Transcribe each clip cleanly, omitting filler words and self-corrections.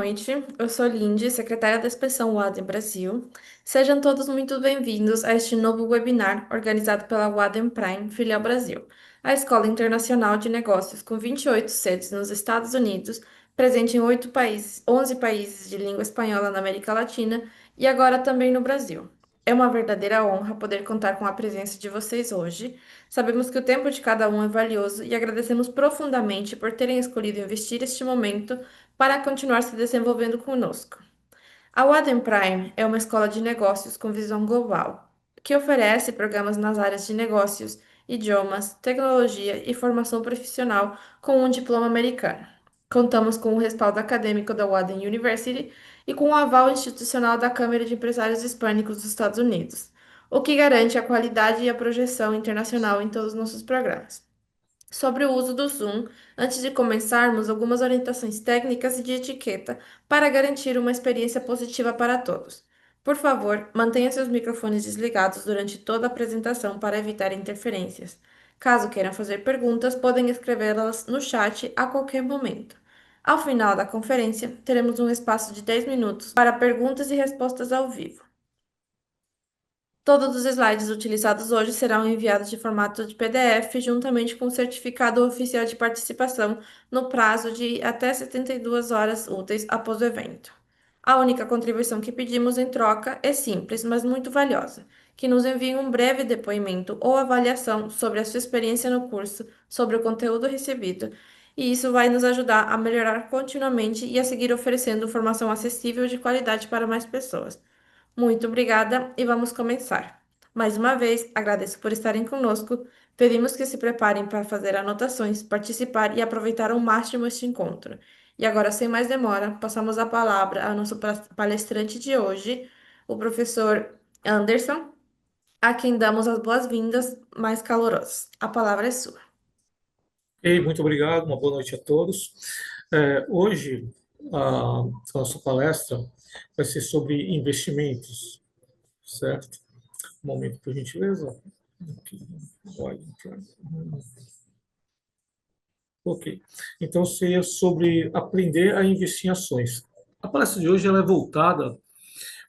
noite. Eu sou Lindy, secretária da Inspeção Wadem Brasil. Sejam todos muito bem-vindos a este novo webinar organizado pela Wadem Prime Filial Brasil, a Escola Internacional de Negócios com 28 sedes nos Estados Unidos, presente em 8 países, 11 países de língua espanhola na América Latina e agora também no Brasil. É uma verdadeira honra poder contar com a presença de vocês hoje. Sabemos que o tempo de cada um é valioso e agradecemos profundamente por terem escolhido investir este momento para continuar se desenvolvendo conosco. A Wadden Prime é uma escola de negócios com visão global, que oferece programas nas áreas de negócios, idiomas, tecnologia e formação profissional com um diploma americano. Contamos com o respaldo acadêmico da Wadden University e com o aval institucional da Câmara de Empresários Hispânicos dos Estados Unidos, o que garante a qualidade e a projeção internacional em todos os nossos programas. Sobre o uso do Zoom, antes de começarmos, algumas orientações técnicas e de etiqueta para garantir uma experiência positiva para todos. Por favor, mantenha seus microfones desligados durante toda a apresentação para evitar interferências. Caso queiram fazer perguntas, podem escrevê-las no chat a qualquer momento. Ao final da conferência, teremos um espaço de 10 minutos para perguntas e respostas ao vivo. Todos os slides utilizados hoje serão enviados de formato de PDF, juntamente com o certificado oficial de participação, no prazo de até 72 horas úteis após o evento. A única contribuição que pedimos em troca é simples, mas muito valiosa: que nos enviem um breve depoimento ou avaliação sobre a sua experiência no curso, sobre o conteúdo recebido, e isso vai nos ajudar a melhorar continuamente e a seguir oferecendo formação acessível e de qualidade para mais pessoas. Muito obrigada e vamos começar. Mais uma vez, agradeço por estarem conosco. Pedimos que se preparem para fazer anotações, participar e aproveitar ao máximo este encontro. E agora, sem mais demora, passamos a palavra ao nosso palestrante de hoje, o professor Anderson, a quem damos as boas-vindas mais calorosas. A palavra é sua. Ei, muito obrigado, uma boa noite a todos. Hoje, a nossa palestra vai ser sobre investimentos, certo? Um momento, por gentileza. Aqui, vai entrar. Ok. Então, seria sobre aprender a investir em ações. A palestra de hoje ela é voltada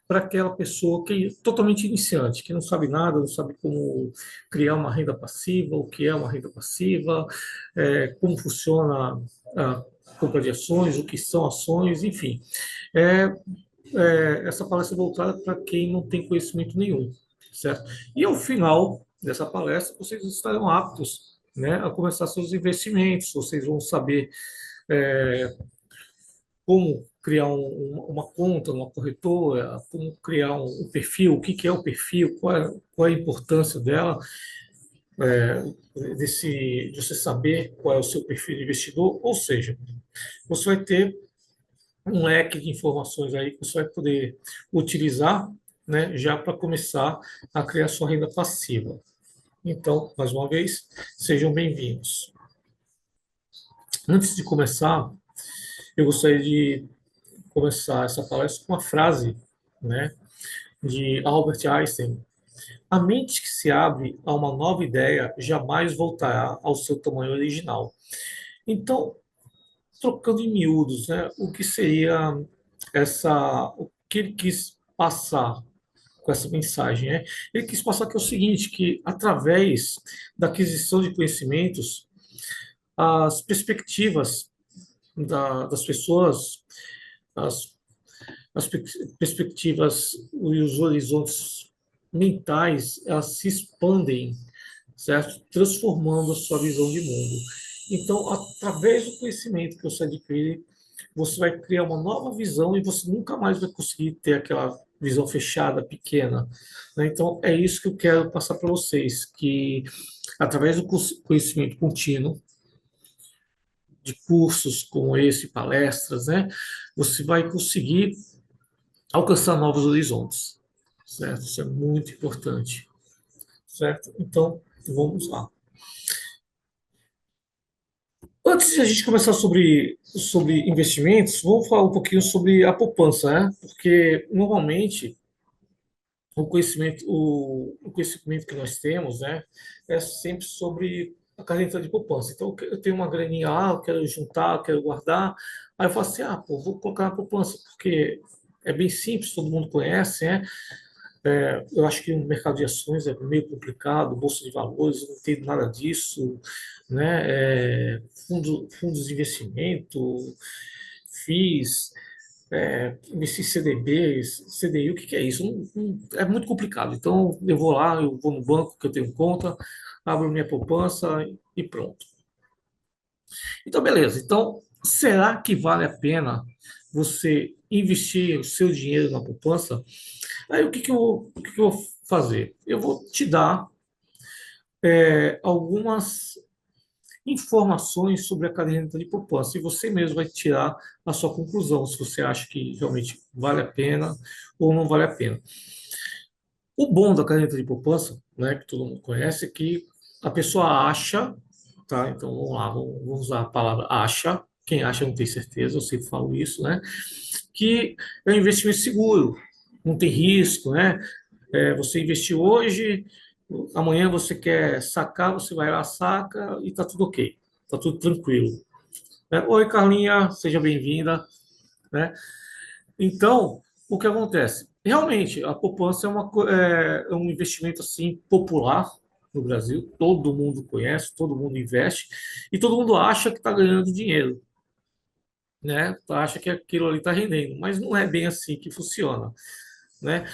para aquela pessoa que é totalmente iniciante, que não sabe nada, não sabe como criar uma renda passiva, o que é uma renda passiva, como funciona a compra de ações, o que são ações, enfim. É, essa palestra é voltada para quem não tem conhecimento nenhum, certo? E ao final dessa palestra, vocês estarão aptos, né, a começar seus investimentos, vocês vão saber como criar uma conta, uma corretora, como criar um perfil, o que que é o perfil, qual é a importância dela, de você saber qual é o seu perfil de investidor, ou seja, você vai ter um leque de informações aí que você vai poder utilizar, né, já para começar a criar sua renda passiva. Então, mais uma vez, sejam bem-vindos. Antes de começar, eu gostaria de começar essa palestra com uma frase, né, de Albert Einstein. A mente que se abre a uma nova ideia jamais voltará ao seu tamanho original. Então, trocando em miúdos, né, o que seria o que ele quis passar com essa mensagem, né? Ele quis passar que é o seguinte, que através da aquisição de conhecimentos, as perspectivas das pessoas, as as perspectivas e os horizontes mentais, elas se expandem, certo? Transformando a sua visão de mundo. Então, através do conhecimento que você adquire, você vai criar uma nova visão e você nunca mais vai conseguir ter aquela visão fechada, pequena, né? Então, é isso que eu quero passar para vocês, que através do conhecimento contínuo, de cursos como esse, palestras, né, você vai conseguir alcançar novos horizontes, certo? Isso é muito importante, certo? Então, vamos lá. Antes de a gente começar sobre investimentos, vamos falar um pouquinho sobre a poupança, né? Porque normalmente o conhecimento que nós temos, né, é sempre sobre a caderneta de poupança. Então, eu tenho uma graninha lá, eu quero juntar, eu quero guardar. Aí eu falo assim, pô, vou colocar na poupança, porque é bem simples, todo mundo conhece, né? Eu acho que o mercado de ações é meio complicado, bolsa de valores, eu não entendo nada disso, né? Fundos de investimento, FIIs, investir em CDBs, CDI, o que que é isso? É muito complicado. Então, eu vou lá, eu vou no banco que eu tenho conta, abro minha poupança e pronto. Então, beleza. Então, será que vale a pena você investir o seu dinheiro na poupança? Aí, o que que eu vou fazer? Eu vou te dar algumas informações sobre a caderneta de poupança e você mesmo vai tirar a sua conclusão, se você acha que realmente vale a pena ou não vale a pena. O bom da caderneta de poupança, né, que todo mundo conhece, é que a pessoa acha, tá? Então vamos lá, vamos usar a palavra acha. Quem acha não tem certeza, eu sempre falo isso, né? Que é um investimento seguro, não tem risco, né? Você investiu hoje, amanhã você quer sacar, você vai lá, saca e tá tudo ok, tá tudo tranquilo. Né? Oi, Carlinha, seja bem-vinda, né? Então, o que acontece? Realmente, a poupança é um investimento assim popular no Brasil. Todo mundo conhece, todo mundo investe e todo mundo acha que está ganhando dinheiro, né? Acha que aquilo ali está rendendo, mas não é bem assim que funciona, né?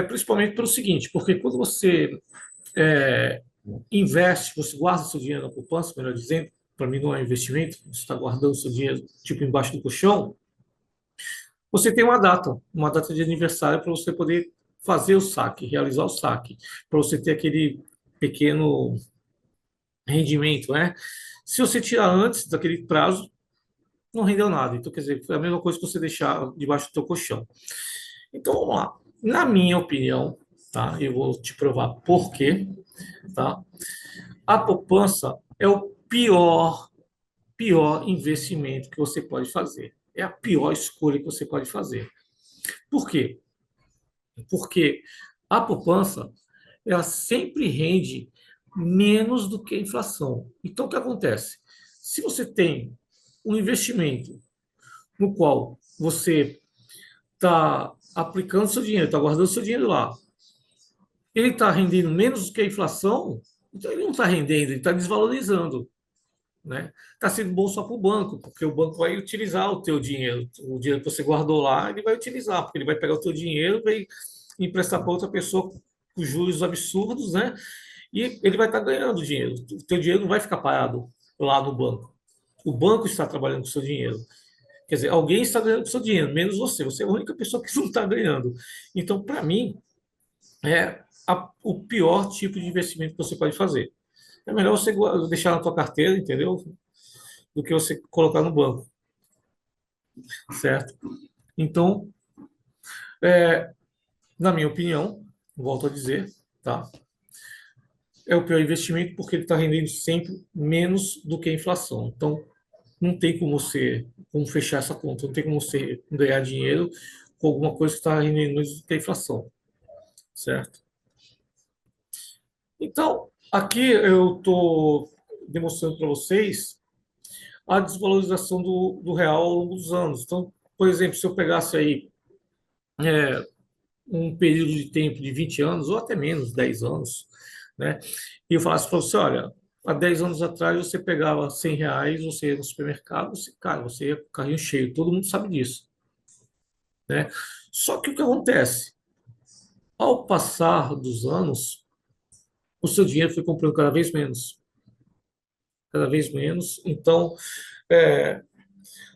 Principalmente pelo seguinte, porque quando você é, investe, você guarda seu dinheiro na poupança, melhor dizendo, para mim não é investimento, você está guardando seu dinheiro tipo embaixo do colchão. Você tem uma data de aniversário para você poder fazer o saque, realizar o saque, para você ter aquele pequeno rendimento, né? Se você tirar antes daquele prazo, não rendeu nada. Então, quer dizer, foi a mesma coisa que você deixar debaixo do teu colchão. Então, vamos lá. Na minha opinião, tá? Eu vou te provar por quê, tá? A poupança é o pior investimento que você pode fazer. É a pior escolha que você pode fazer. Por quê? Porque a poupança, ela sempre rende menos do que a inflação. Então, o que acontece? Se você tem um investimento no qual você está aplicando seu dinheiro, está guardando seu dinheiro lá, ele está rendendo menos do que a inflação, então ele não está rendendo, ele está desvalorizando, né? Está sendo bom só para o banco, porque o banco vai utilizar o teu dinheiro, o dinheiro que você guardou lá, ele vai utilizar, porque ele vai pegar o teu dinheiro, vai emprestar para outra pessoa com juros absurdos, né? E ele vai estar ganhando dinheiro. O teu dinheiro não vai ficar parado lá no banco. O banco está trabalhando com o seu dinheiro. Quer dizer, alguém está ganhando com o seu dinheiro, menos você. Você é a única pessoa que não está ganhando. Então, para mim, é o pior tipo de investimento que você pode fazer. É melhor você deixar na tua carteira, entendeu? Do que você colocar no banco, certo? Então, na minha opinião, volto a dizer, tá? É o pior investimento porque ele está rendendo sempre menos do que a inflação. Então, não tem como fechar essa conta, não tem como você ganhar dinheiro com alguma coisa que está rendendo menos do que a inflação, certo? Então, aqui eu estou demonstrando para vocês a desvalorização do real ao longo dos anos. Então, por exemplo, se eu pegasse aí um período de tempo de 20 anos, ou até menos, 10 anos, né? E eu falasse para você, olha, há 10 anos atrás você pegava R$ 100, você ia no supermercado, cara, você ia com o carrinho cheio, todo mundo sabe disso, né? Só que o que acontece? Ao passar dos anos, o seu dinheiro foi comprando cada vez menos, então é, R$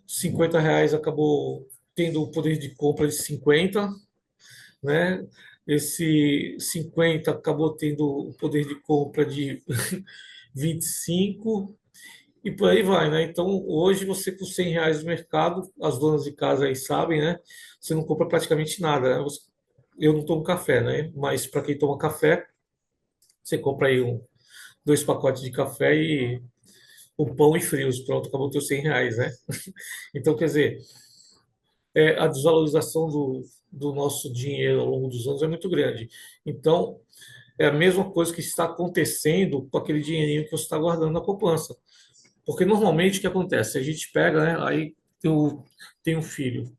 50 acabou tendo o poder de compra de 50, né? Esse 50 acabou tendo o poder de compra de 25 e por aí vai, né? Então, hoje você com R$ 100 no mercado, as donas de casa aí sabem, né? Você não compra praticamente nada, né? Eu não tomo café, né? Mas para quem toma café, você compra aí dois pacotes de café e um pão e frios, pronto, acabou teu R$ 100, né? Então, quer dizer, a desvalorização do nosso dinheiro ao longo dos anos é muito grande. Então, É a mesma coisa que está acontecendo com aquele dinheirinho que você está guardando na poupança. Porque normalmente o que acontece? A gente pega, né? Aí eu tenho um filho.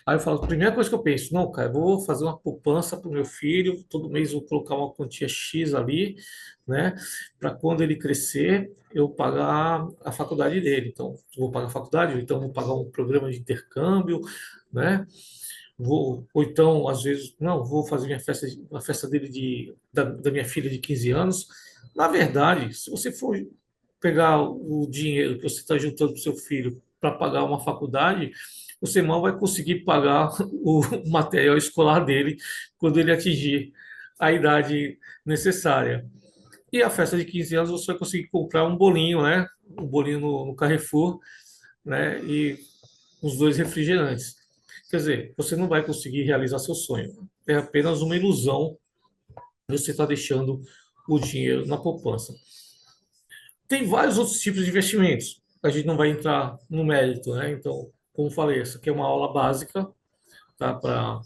Aí eu falo, a primeira coisa que eu penso, não, cara, eu vou fazer uma poupança para o meu filho, todo mês eu vou colocar uma quantia X ali, né? Para quando ele crescer, eu pagar a faculdade dele. Então, eu vou pagar a faculdade, ou então eu vou pagar um programa de intercâmbio, né? Vou, ou então, às vezes, não, vou fazer minha festa, a festa dele da minha filha de 15 anos. Na verdade, se você for pegar o dinheiro que você está juntando para o seu filho para pagar uma faculdade, você mal vai conseguir pagar o material escolar dele quando ele atingir a idade necessária. E a festa de 15 anos você vai conseguir comprar um bolinho, né? Um bolinho no Carrefour, né? E os dois refrigerantes. Quer dizer, você não vai conseguir realizar seu sonho. É apenas uma ilusão você está deixando o dinheiro na poupança. Tem vários outros tipos de investimentos. A gente não vai entrar no mérito, né? Então, como falei, essa aqui é uma aula básica, tá? Para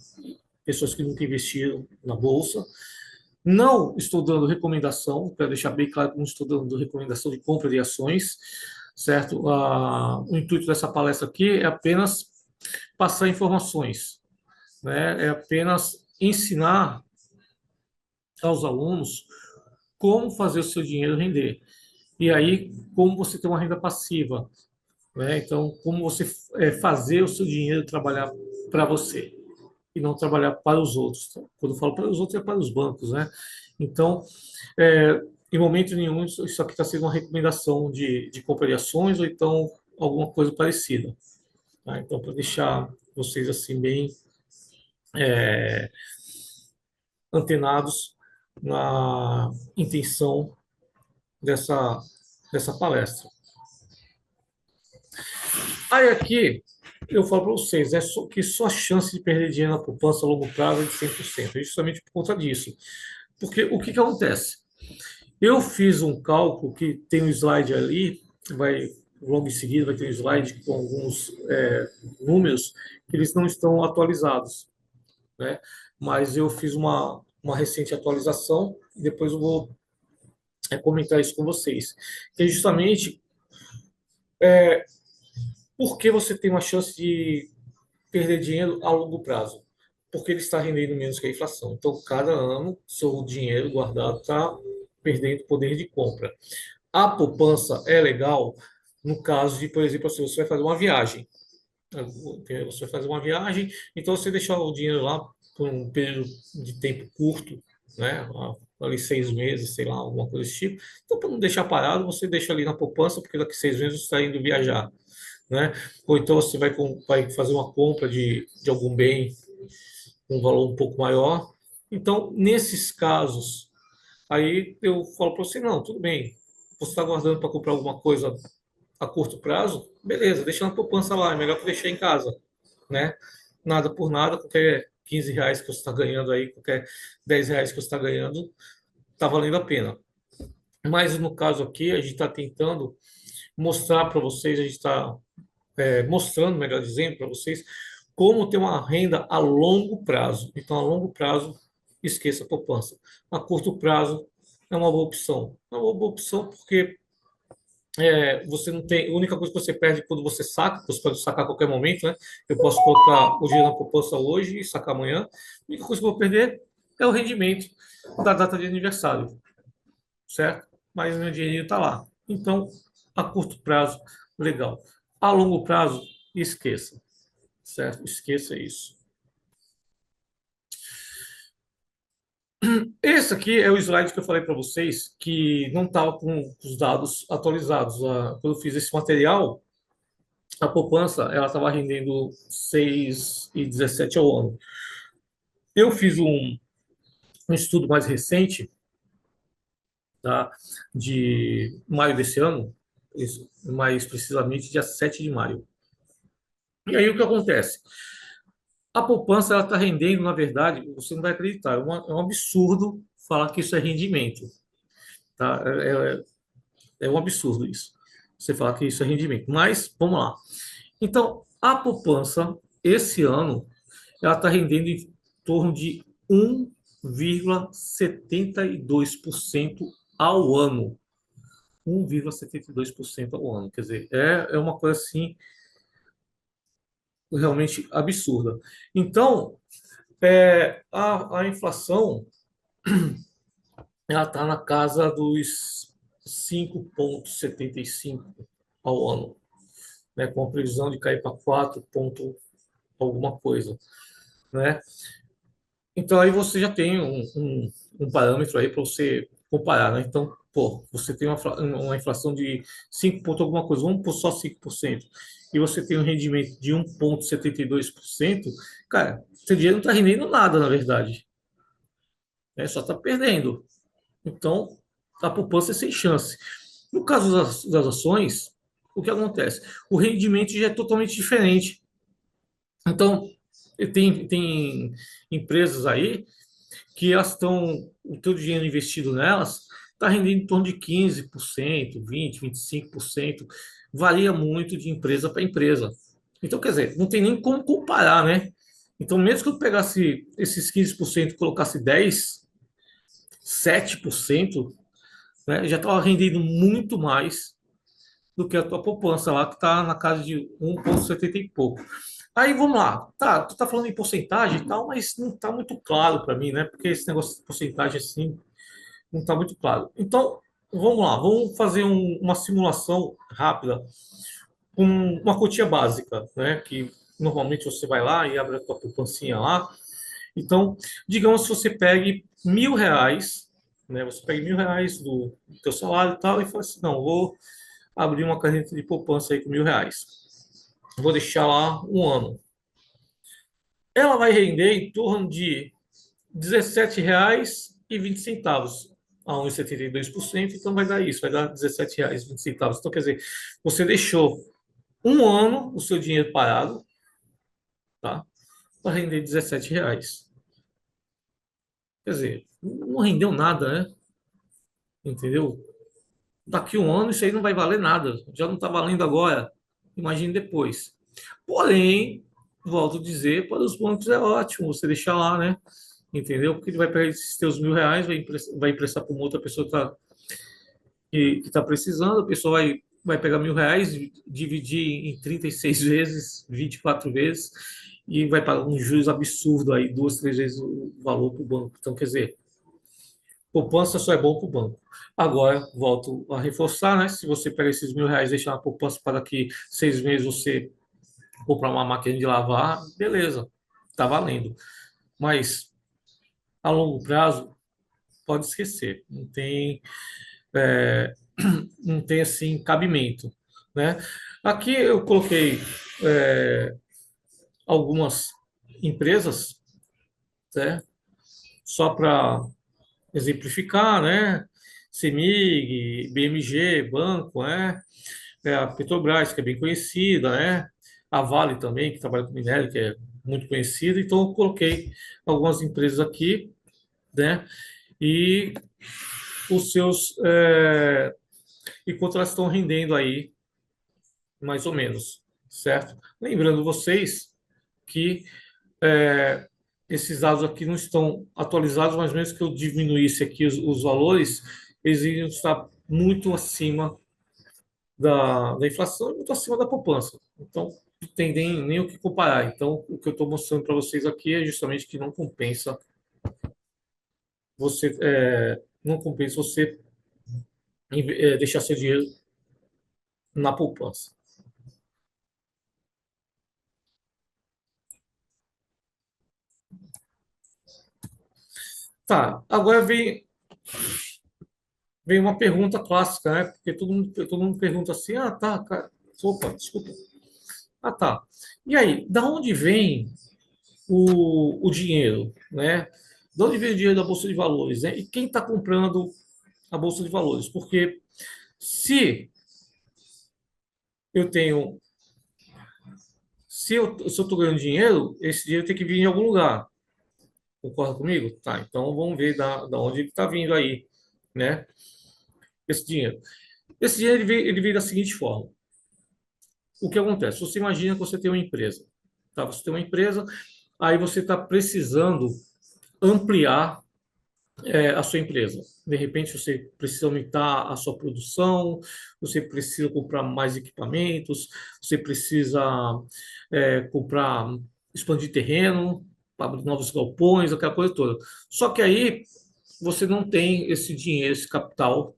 pessoas que nunca investiram na bolsa. Não estou dando recomendação, para deixar bem claro que não estou dando recomendação de compra de ações, certo? O intuito dessa palestra aqui é apenas passar informações, né? É apenas ensinar aos alunos como fazer o seu dinheiro render. E aí, como você ter uma renda passiva, né? Então, como você fazer o seu dinheiro trabalhar para você e não trabalhar para os outros. Quando eu falo para os outros, é para os bancos, né? Então, em momento nenhum, isso aqui está sendo uma recomendação de compra de ações ou então alguma coisa parecida. Tá? Então, para deixar vocês assim bem antenados na intenção dessa, dessa palestra. Aí aqui eu falo para vocês, que só a chance de perder dinheiro na poupança a longo prazo é de 100%, é justamente por conta disso. Porque o que acontece? Eu fiz um cálculo que tem um slide ali, vai logo em seguida vai ter um slide com alguns números que eles não estão atualizados, né? Mas eu fiz uma recente atualização e depois eu vou comentar isso com vocês. Que é justamente por que você tem uma chance de perder dinheiro a longo prazo? Porque ele está rendendo menos que a inflação. Então, cada ano, seu dinheiro guardado está perdendo poder de compra. A poupança é legal no caso de, por exemplo, assim, você vai fazer uma viagem. Você vai fazer uma viagem, então você deixar o dinheiro lá por um período de tempo curto, né? Ali 6 meses, sei lá, alguma coisa desse tipo. Então, para não deixar parado, você deixa ali na poupança, porque daqui 6 meses você está indo viajar, né? Ou então você vai fazer uma compra de algum bem com um valor um pouco maior. Então, nesses casos, aí eu falo para você, não, tudo bem, você está guardando para comprar alguma coisa a curto prazo, beleza, deixa na poupança lá, é melhor que deixar em casa, né? Nada por nada, qualquer 15 reais que você está ganhando aí, qualquer 10 reais que você está ganhando, está valendo a pena. Mas no caso aqui, a gente está tentando mostrar para vocês, a gente está mostrando, melhor dizendo, para vocês, como ter uma renda a longo prazo. Então, a longo prazo, esqueça a poupança. A curto prazo, é uma boa opção. É uma boa opção porque você não tem. A única coisa que você perde quando você saca, você pode sacar a qualquer momento, né? Eu posso colocar o dinheiro na poupança hoje e sacar amanhã. A única coisa que eu vou perder é o rendimento da data de aniversário, certo? Mas o meu dinheirinho está lá. Então, a curto prazo, legal. A longo prazo, esqueça, certo? Esqueça isso. Esse aqui é o slide que eu falei para vocês, que não estava com os dados atualizados. Quando eu fiz esse material, a poupança ela estava rendendo 6,17 ao ano. Eu fiz um estudo mais recente, tá, de maio desse ano, mais precisamente dia 7 de maio. E aí o que acontece? A poupança ela está rendendo, na verdade, você não vai acreditar, é um absurdo falar que isso é rendimento. Tá? É um absurdo isso, você falar que isso é rendimento. Mas, vamos lá. Então, a poupança, esse ano, ela está rendendo em torno de 1,72% ao ano. 1,72% ao ano. Quer dizer, é uma coisa assim realmente absurda. Então, a inflação ela está na casa dos 5,75 ao ano, né, com a previsão de cair para 4 ponto alguma coisa, né? Então aí você já tem um parâmetro aí para você comparar, né? Então, pô, você tem uma inflação de 5 ponto alguma coisa, vamos por só 5%, e você tem um rendimento de 1,72%, cara, seu dinheiro não está rendendo nada, na verdade, né? Só está perdendo. Então, a poupança é sem chance. No caso das ações, o que acontece? O rendimento já é totalmente diferente. Então, tem empresas aí que elas estão, o teu dinheiro investido nelas está rendendo em torno de 15%, 20%, 25%. Varia muito de empresa para empresa. Então, quer dizer, não tem nem como comparar, né? Então, mesmo que eu pegasse esses 15% e colocasse 10%, 7%, né, já estava rendendo muito mais do que a tua poupança lá, que está na casa de 1,70 e pouco. Aí vamos lá, tá, tu tá falando em porcentagem e tal, mas não tá muito claro para mim, né? Porque esse negócio de porcentagem assim não tá muito claro. Então, vamos lá, vamos fazer uma simulação rápida com uma quantia básica, né? Que normalmente você vai lá e abre a tua poupancinha lá. Então, digamos que você pegue R$ 1.000, né? Você pega R$ 1.000 do teu salário e tal, e fala assim, não, vou abrir uma caneta de poupança aí com R$ 1.000. Vou deixar lá um ano. Ela vai render em torno de R$ 17,20 a 1,72%, então vai dar isso, vai dar R$ 17,20. Então, quer dizer, você deixou um ano o seu dinheiro parado, tá? Para render R$ 17. Quer dizer, não rendeu nada, né? Entendeu? Daqui um ano isso aí não vai valer nada. Já não está valendo agora. Imagine depois. Porém, volto a dizer, para os bancos é ótimo você deixar lá, né? Entendeu? Porque ele vai pegar esses teus R$ 1.000, vai emprestar para uma outra pessoa que tá precisando, a pessoa vai pegar R$ 1.000, dividir em 36 vezes, 24 vezes, e vai pagar um juros absurdo aí, duas, três vezes o valor para o banco. Então, quer dizer, poupança só é bom para o banco. Agora, volto a reforçar, né? Se você pega esses R$ 1.000 e deixar na poupança para daqui 6 meses você comprar uma máquina de lavar, beleza, tá valendo. Mas a longo prazo, pode esquecer. É, não tem assim cabimento, né? Aqui eu coloquei algumas empresas, né? Só para exemplificar, né? CEMIG, BMG, Banco, né? A Petrobras, que é bem conhecida, né? A Vale também, que trabalha com minério, que é muito conhecida. Então, eu coloquei algumas empresas aqui, né? E os seus, e quanto elas estão rendendo aí, mais ou menos, certo? Lembrando vocês que é, esses dados aqui não estão atualizados, mas mesmo que eu diminuísse aqui os valores, eles iriam estar muito acima da inflação e muito acima da poupança. Então, não tem nem o que comparar. Então, o que eu estou mostrando para vocês aqui é justamente que não compensa você deixar seu dinheiro na poupança. Tá, agora vem uma pergunta clássica, né? Porque todo mundo pergunta assim, ah, tá, cara, opa, desculpa. Ah, tá. E aí, da onde vem o dinheiro, né? De onde vem o dinheiro da Bolsa de Valores, né? E quem está comprando a Bolsa de Valores? Porque se eu tenho, se eu estou ganhando dinheiro, esse dinheiro tem que vir de algum lugar. Concorda comigo? Tá, então vamos ver da onde ele está vindo aí, né? Esse dinheiro. Esse dinheiro ele vem da seguinte forma. O que acontece? Você imagina que você tem uma empresa, tá? Você tem uma empresa, aí você está precisando ampliar. a sua empresa. De repente, você precisa aumentar a sua produção, você precisa comprar mais equipamentos, você precisa comprar, expandir terreno, abrir novos galpões, aquela coisa toda. Só que aí você não tem esse dinheiro, esse capital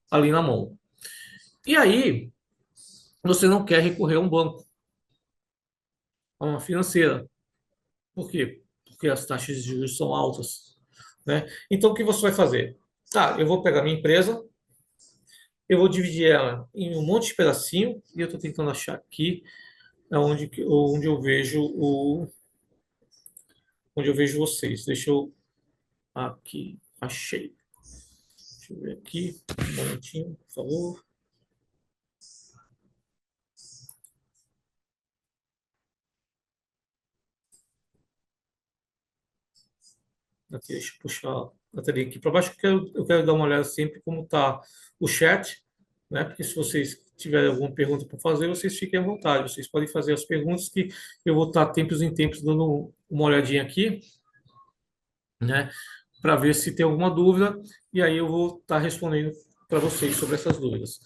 ali na mão. E aí você não quer recorrer a um banco, a uma financeira. Por quê? Porque as taxas de juros são altas, né? Então, o que você vai fazer? Tá, eu vou pegar minha empresa, eu vou dividir ela em um monte de pedacinho, e eu estou tentando achar aqui onde eu vejo onde eu vejo vocês. Deixa eu aqui, achei. Deixa eu ver aqui, um momentinho, por favor. Aqui, deixa eu puxar a telinha aqui para baixo, porque eu quero dar uma olhada sempre como está o chat, né? Porque se vocês tiverem alguma pergunta para fazer, vocês fiquem à vontade. Vocês podem fazer as perguntas que eu vou estar tempos em tempos dando uma olhadinha aqui, né? Para ver se tem alguma dúvida, e aí eu vou estar respondendo para vocês sobre essas dúvidas.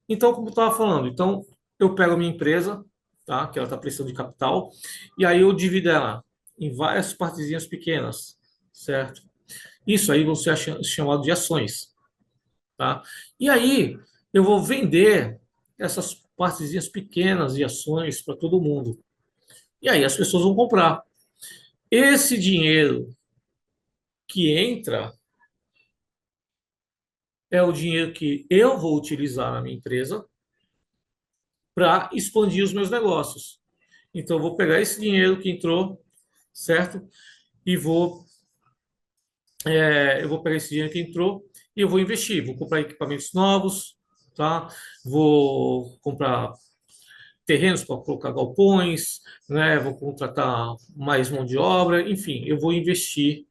Então, como eu estava falando, então eu pego a minha empresa, tá? Que ela está precisando de capital, e aí eu divido ela em várias partezinhas pequenas, certo? Isso aí você é chamado de ações, tá? E aí eu vou vender essas partezinhas pequenas de ações para todo mundo. E aí as pessoas vão comprar. Esse dinheiro que entra é o dinheiro que eu vou utilizar na minha empresa para expandir os meus negócios. Então, eu vou pegar esse dinheiro que entrou, certo? E eu vou pegar esse dinheiro que entrou e eu vou investir. Vou comprar equipamentos novos, tá? Vou comprar terrenos para colocar galpões, né? Vou contratar mais mão de obra, enfim, eu vou investir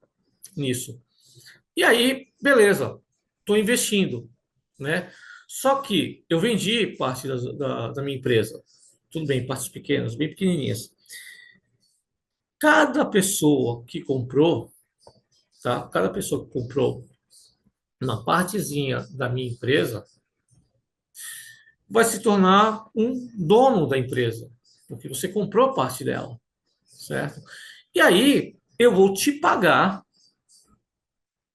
nisso. E aí, beleza, estou investindo, né? Só que eu vendi parte da minha empresa. Tudo bem, partes pequenas, bem pequenininhas. Cada pessoa que comprou, tá? Cada pessoa que comprou uma partezinha da minha empresa vai se tornar um dono da empresa, porque você comprou parte dela, certo? E aí eu vou te pagar,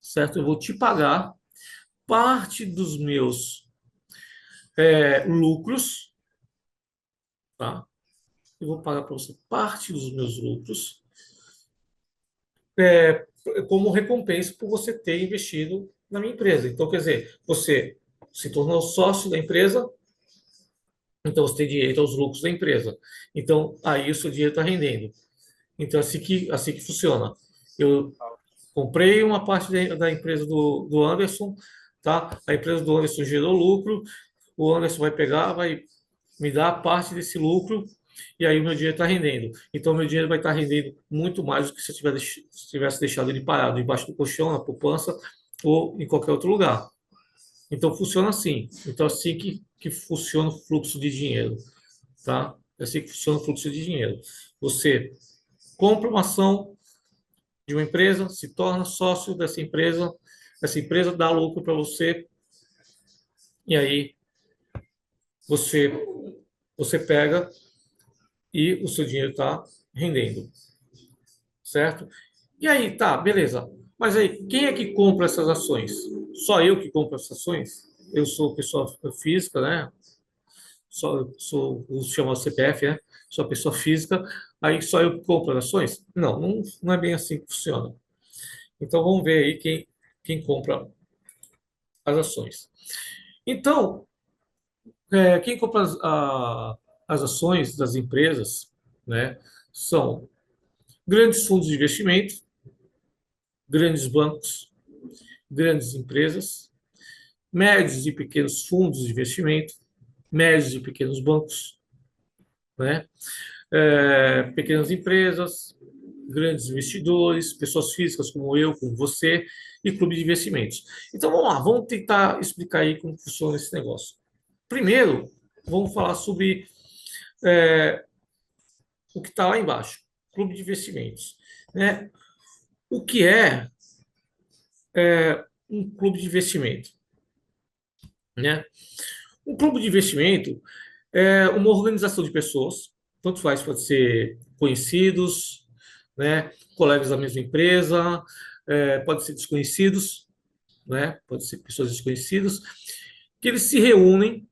certo? Eu vou te pagar parte dos meus lucros, tá? Eu vou pagar para você parte dos meus lucros é, como recompensa por você ter investido na minha empresa. Então, quer dizer, você se tornou sócio da empresa, então você tem direito aos lucros da empresa. Então, aí o seu dinheiro está rendendo. Então, assim que funciona. Eu comprei uma parte da empresa do Anderson, tá? A empresa do Anderson gerou lucro, o Anderson vai pegar, vai me dar parte desse lucro e aí o meu dinheiro está rendendo. Então, o meu dinheiro vai estar rendendo muito mais do que se eu tivesse deixado ele parado embaixo do colchão, na poupança ou em qualquer outro lugar. Então, funciona assim. Então, assim que funciona o fluxo de dinheiro, tá? É assim que funciona o fluxo de dinheiro. Você compra uma ação de uma empresa, se torna sócio dessa empresa, essa empresa dá lucro para você, e aí você, você pega e o seu dinheiro está rendendo, certo? E aí, tá, beleza. Mas aí, quem é que compra essas ações? Só eu que compro essas ações? Eu sou pessoa física, né? Sou chamado CPF, né? Sou pessoa física, aí só eu que compro as ações? Não é bem assim que funciona. Então, vamos ver aí quem compra as ações. Então, quem compra as ações das empresas, né, são grandes fundos de investimento, grandes bancos, grandes empresas, médios e pequenos fundos de investimento, médios e pequenos bancos, né, pequenas empresas, grandes investidores, pessoas físicas como eu, como você, e clube de investimentos. Então vamos lá, vamos tentar explicar aí como funciona esse negócio. Primeiro, vamos falar sobre o que está lá embaixo, clube de investimentos. Né? O que é um clube de investimento, né? Um clube de investimento é uma organização de pessoas, tanto faz, pode ser conhecidos, né? Colegas da mesma empresa, pode ser desconhecidos, né? Pode ser pessoas desconhecidas, que eles se reúnem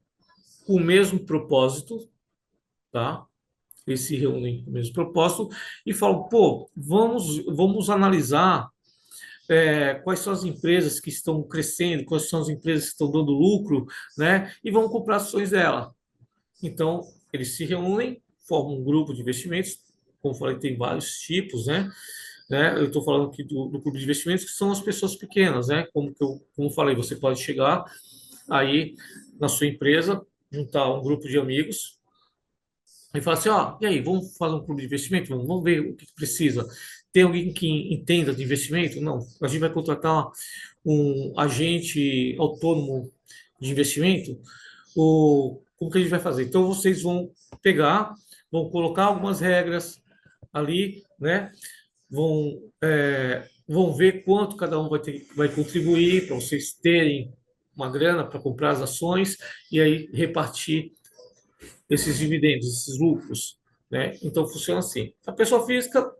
com o mesmo propósito, tá? Eles se reúnem com o mesmo propósito e falam, pô, vamos analisar quais são as empresas que estão crescendo, quais são as empresas que estão dando lucro, né? E vamos comprar ações dela. Então, eles se reúnem, formam um grupo de investimentos, como eu falei, tem vários tipos, né? Eu estou falando aqui do clube de investimentos, que são as pessoas pequenas, né? Como eu falei, você pode chegar aí na sua empresa, juntar um grupo de amigos e falar assim, ó, e aí, vamos fazer um clube de investimento? Vamos ver o que precisa. Tem alguém que entenda de investimento? Não. A gente vai contratar um agente autônomo de investimento? Como que a gente vai fazer? Então, vocês vão pegar, vão colocar algumas regras ali, né? Vão ver quanto cada um vai contribuir para vocês terem uma grana para comprar as ações e aí repartir esses dividendos, esses lucros, né? Então funciona assim. A pessoa física,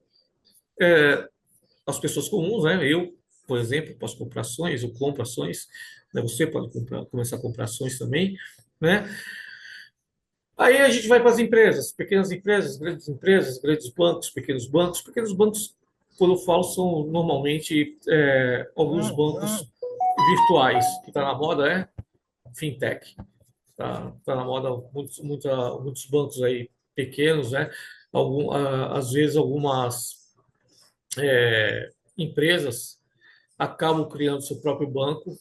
as pessoas comuns, né? Eu, por exemplo, posso comprar ações, eu compro ações, né? Você pode começar a comprar ações também, né? Aí a gente vai para as empresas, pequenas empresas, grandes bancos, pequenos bancos. Pequenos bancos, quando eu falo, são normalmente alguns bancos virtuais, que está na moda, fintech. Tá na moda muitos bancos aí pequenos, né? Às vezes algumas empresas acabam criando seu próprio banco,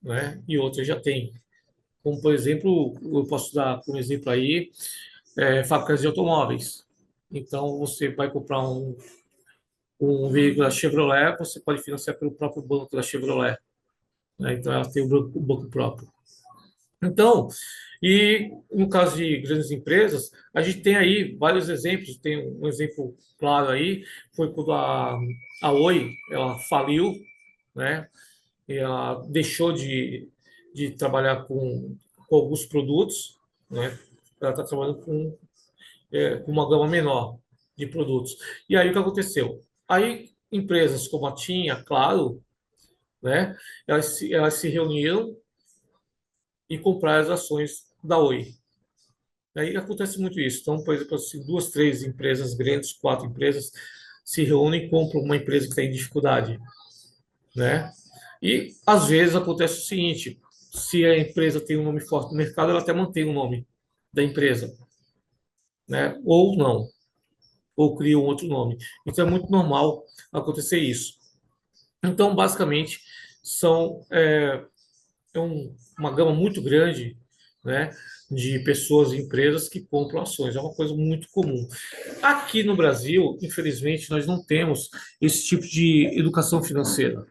né? E outras já têm. Como, por exemplo, eu posso dar como exemplo aí, fábricas de automóveis. Então, você vai comprar um veículo da Chevrolet, você pode financiar pelo próprio banco da Chevrolet, né? Então, ela tem o banco próprio. Então, e no caso de grandes empresas, a gente tem aí vários exemplos. Tem um exemplo claro aí, foi quando a Oi, ela faliu, né? E ela deixou de trabalhar com alguns produtos, né? Ela está trabalhando com uma gama menor de produtos. E aí o que aconteceu? Aí empresas como a TIM, a Claro, né? Elas se reuniram e compraram as ações da Oi. Aí acontece muito isso. Então, por exemplo, assim, duas, três empresas grandes, quatro empresas se reúnem e compram uma empresa que está em dificuldade, né? E às vezes acontece o seguinte: se a empresa tem um nome forte no mercado, ela até mantém o nome da empresa, né? Ou não, ou cria um outro nome. Então é muito normal acontecer isso. Então, basicamente, são uma gama muito grande, né, de pessoas e empresas que compram ações. É uma coisa muito comum. Aqui no Brasil, infelizmente, nós não temos esse tipo de educação financeira.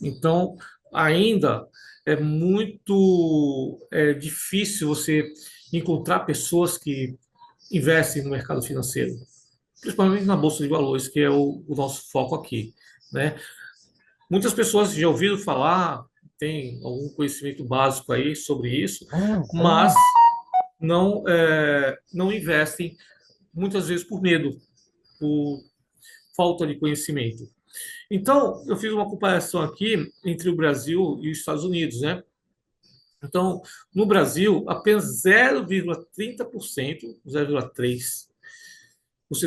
Então, ainda é muito difícil você encontrar pessoas que investem no mercado financeiro, principalmente na Bolsa de Valores, que é o nosso foco aqui, né? Muitas pessoas já ouviram falar, tem algum conhecimento básico aí sobre isso, mas não investem muitas vezes por medo, por falta de conhecimento. Então, eu fiz uma comparação aqui entre o Brasil e os Estados Unidos, né? Então, no Brasil, apenas 0,30%, 0,3%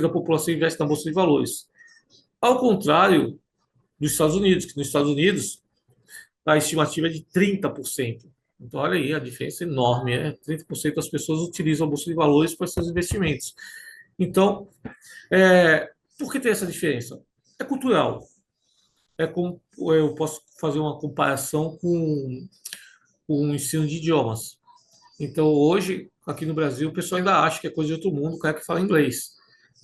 da população investe na Bolsa de Valores. Ao contrário dos Estados Unidos, que nos Estados Unidos a estimativa é de 30%. Então, olha aí a diferença enorme, né? 30% das pessoas utilizam a Bolsa de Valores para seus investimentos. Então, por que tem essa diferença? É cultural. É como eu posso fazer uma comparação com o ensino de idiomas. Então, hoje, aqui no Brasil, o pessoal ainda acha que é coisa de outro mundo o cara que fala inglês,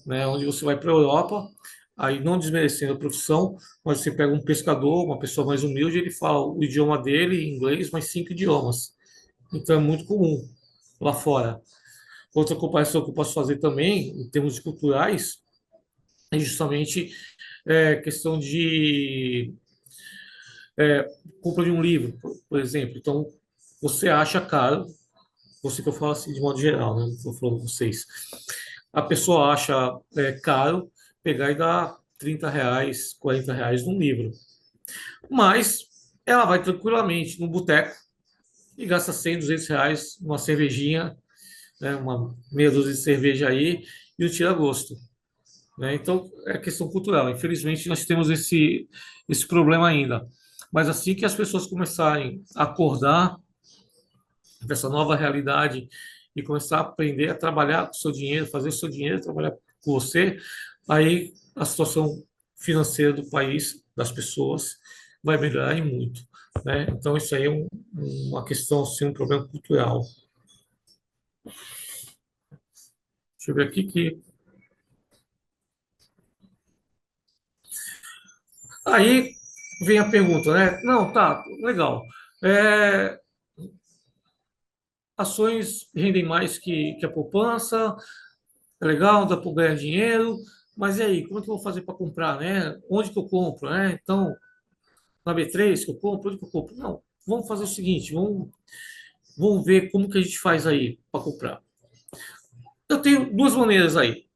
né? Onde você vai para a Europa, aí não desmerecendo a profissão, mas você pega um pescador, uma pessoa mais humilde, ele fala o idioma dele, inglês, mais 5 idiomas. Então, é muito comum lá fora. Outra comparação que eu posso fazer também, em termos culturais, é justamente questão Compra de um livro, por exemplo. Então, você acha caro, você que eu falo assim de modo geral, né? Não estou falando vocês. A pessoa acha caro pegar e dar R$ 30, R$ 40 num livro. Mas ela vai tranquilamente no boteco e gasta 100, R$ 200 numa cervejinha, né? Uma meia dúzia de cerveja aí e o tira gosto. Né? Então, é questão cultural. Infelizmente, nós temos esse problema ainda. Mas assim que as pessoas começarem a acordar dessa nova realidade e começar a aprender a trabalhar com o seu dinheiro, fazer o seu dinheiro trabalhar com você, aí a situação financeira do país, das pessoas, vai melhorar e muito. Né? Então, isso aí é uma questão, assim, um problema cultural. Deixa eu ver aqui que. Aí vem a pergunta, né? Não, tá, legal. É, ações rendem mais que a poupança, é legal, dá para ganhar dinheiro, mas e aí, como é que eu vou fazer para comprar, né? Onde que eu compro, né? Então, na B3 que eu compro, onde que eu compro? Não, vamos fazer o seguinte, vamos ver como que a gente faz aí para comprar. Eu tenho duas maneiras aí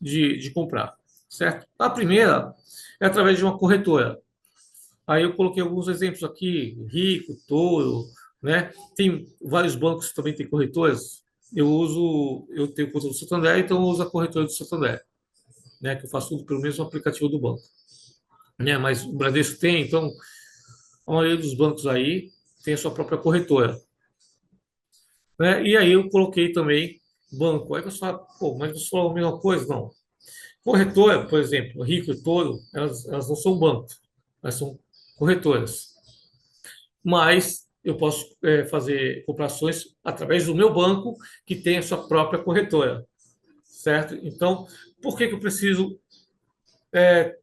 de comprar, certo? A primeira é através de uma corretora. Aí eu coloquei alguns exemplos aqui, Rico, Toro, né? Tem vários bancos que também têm corretoras. Eu tenho conta do Santander, então eu uso a corretora do Santander, né? Que eu faço tudo pelo mesmo aplicativo do banco, né? Mas o Bradesco tem, então a maioria dos bancos aí tem a sua própria corretora, né? E aí eu coloquei também banco. Aí você fala, pô, mas você falou a mesma coisa? Não. Corretora, por exemplo, Rico e Toro, elas não são bancos, elas são corretoras. Mas eu posso fazer operações através do meu banco, que tem a sua própria corretora, certo? Então, por que que eu preciso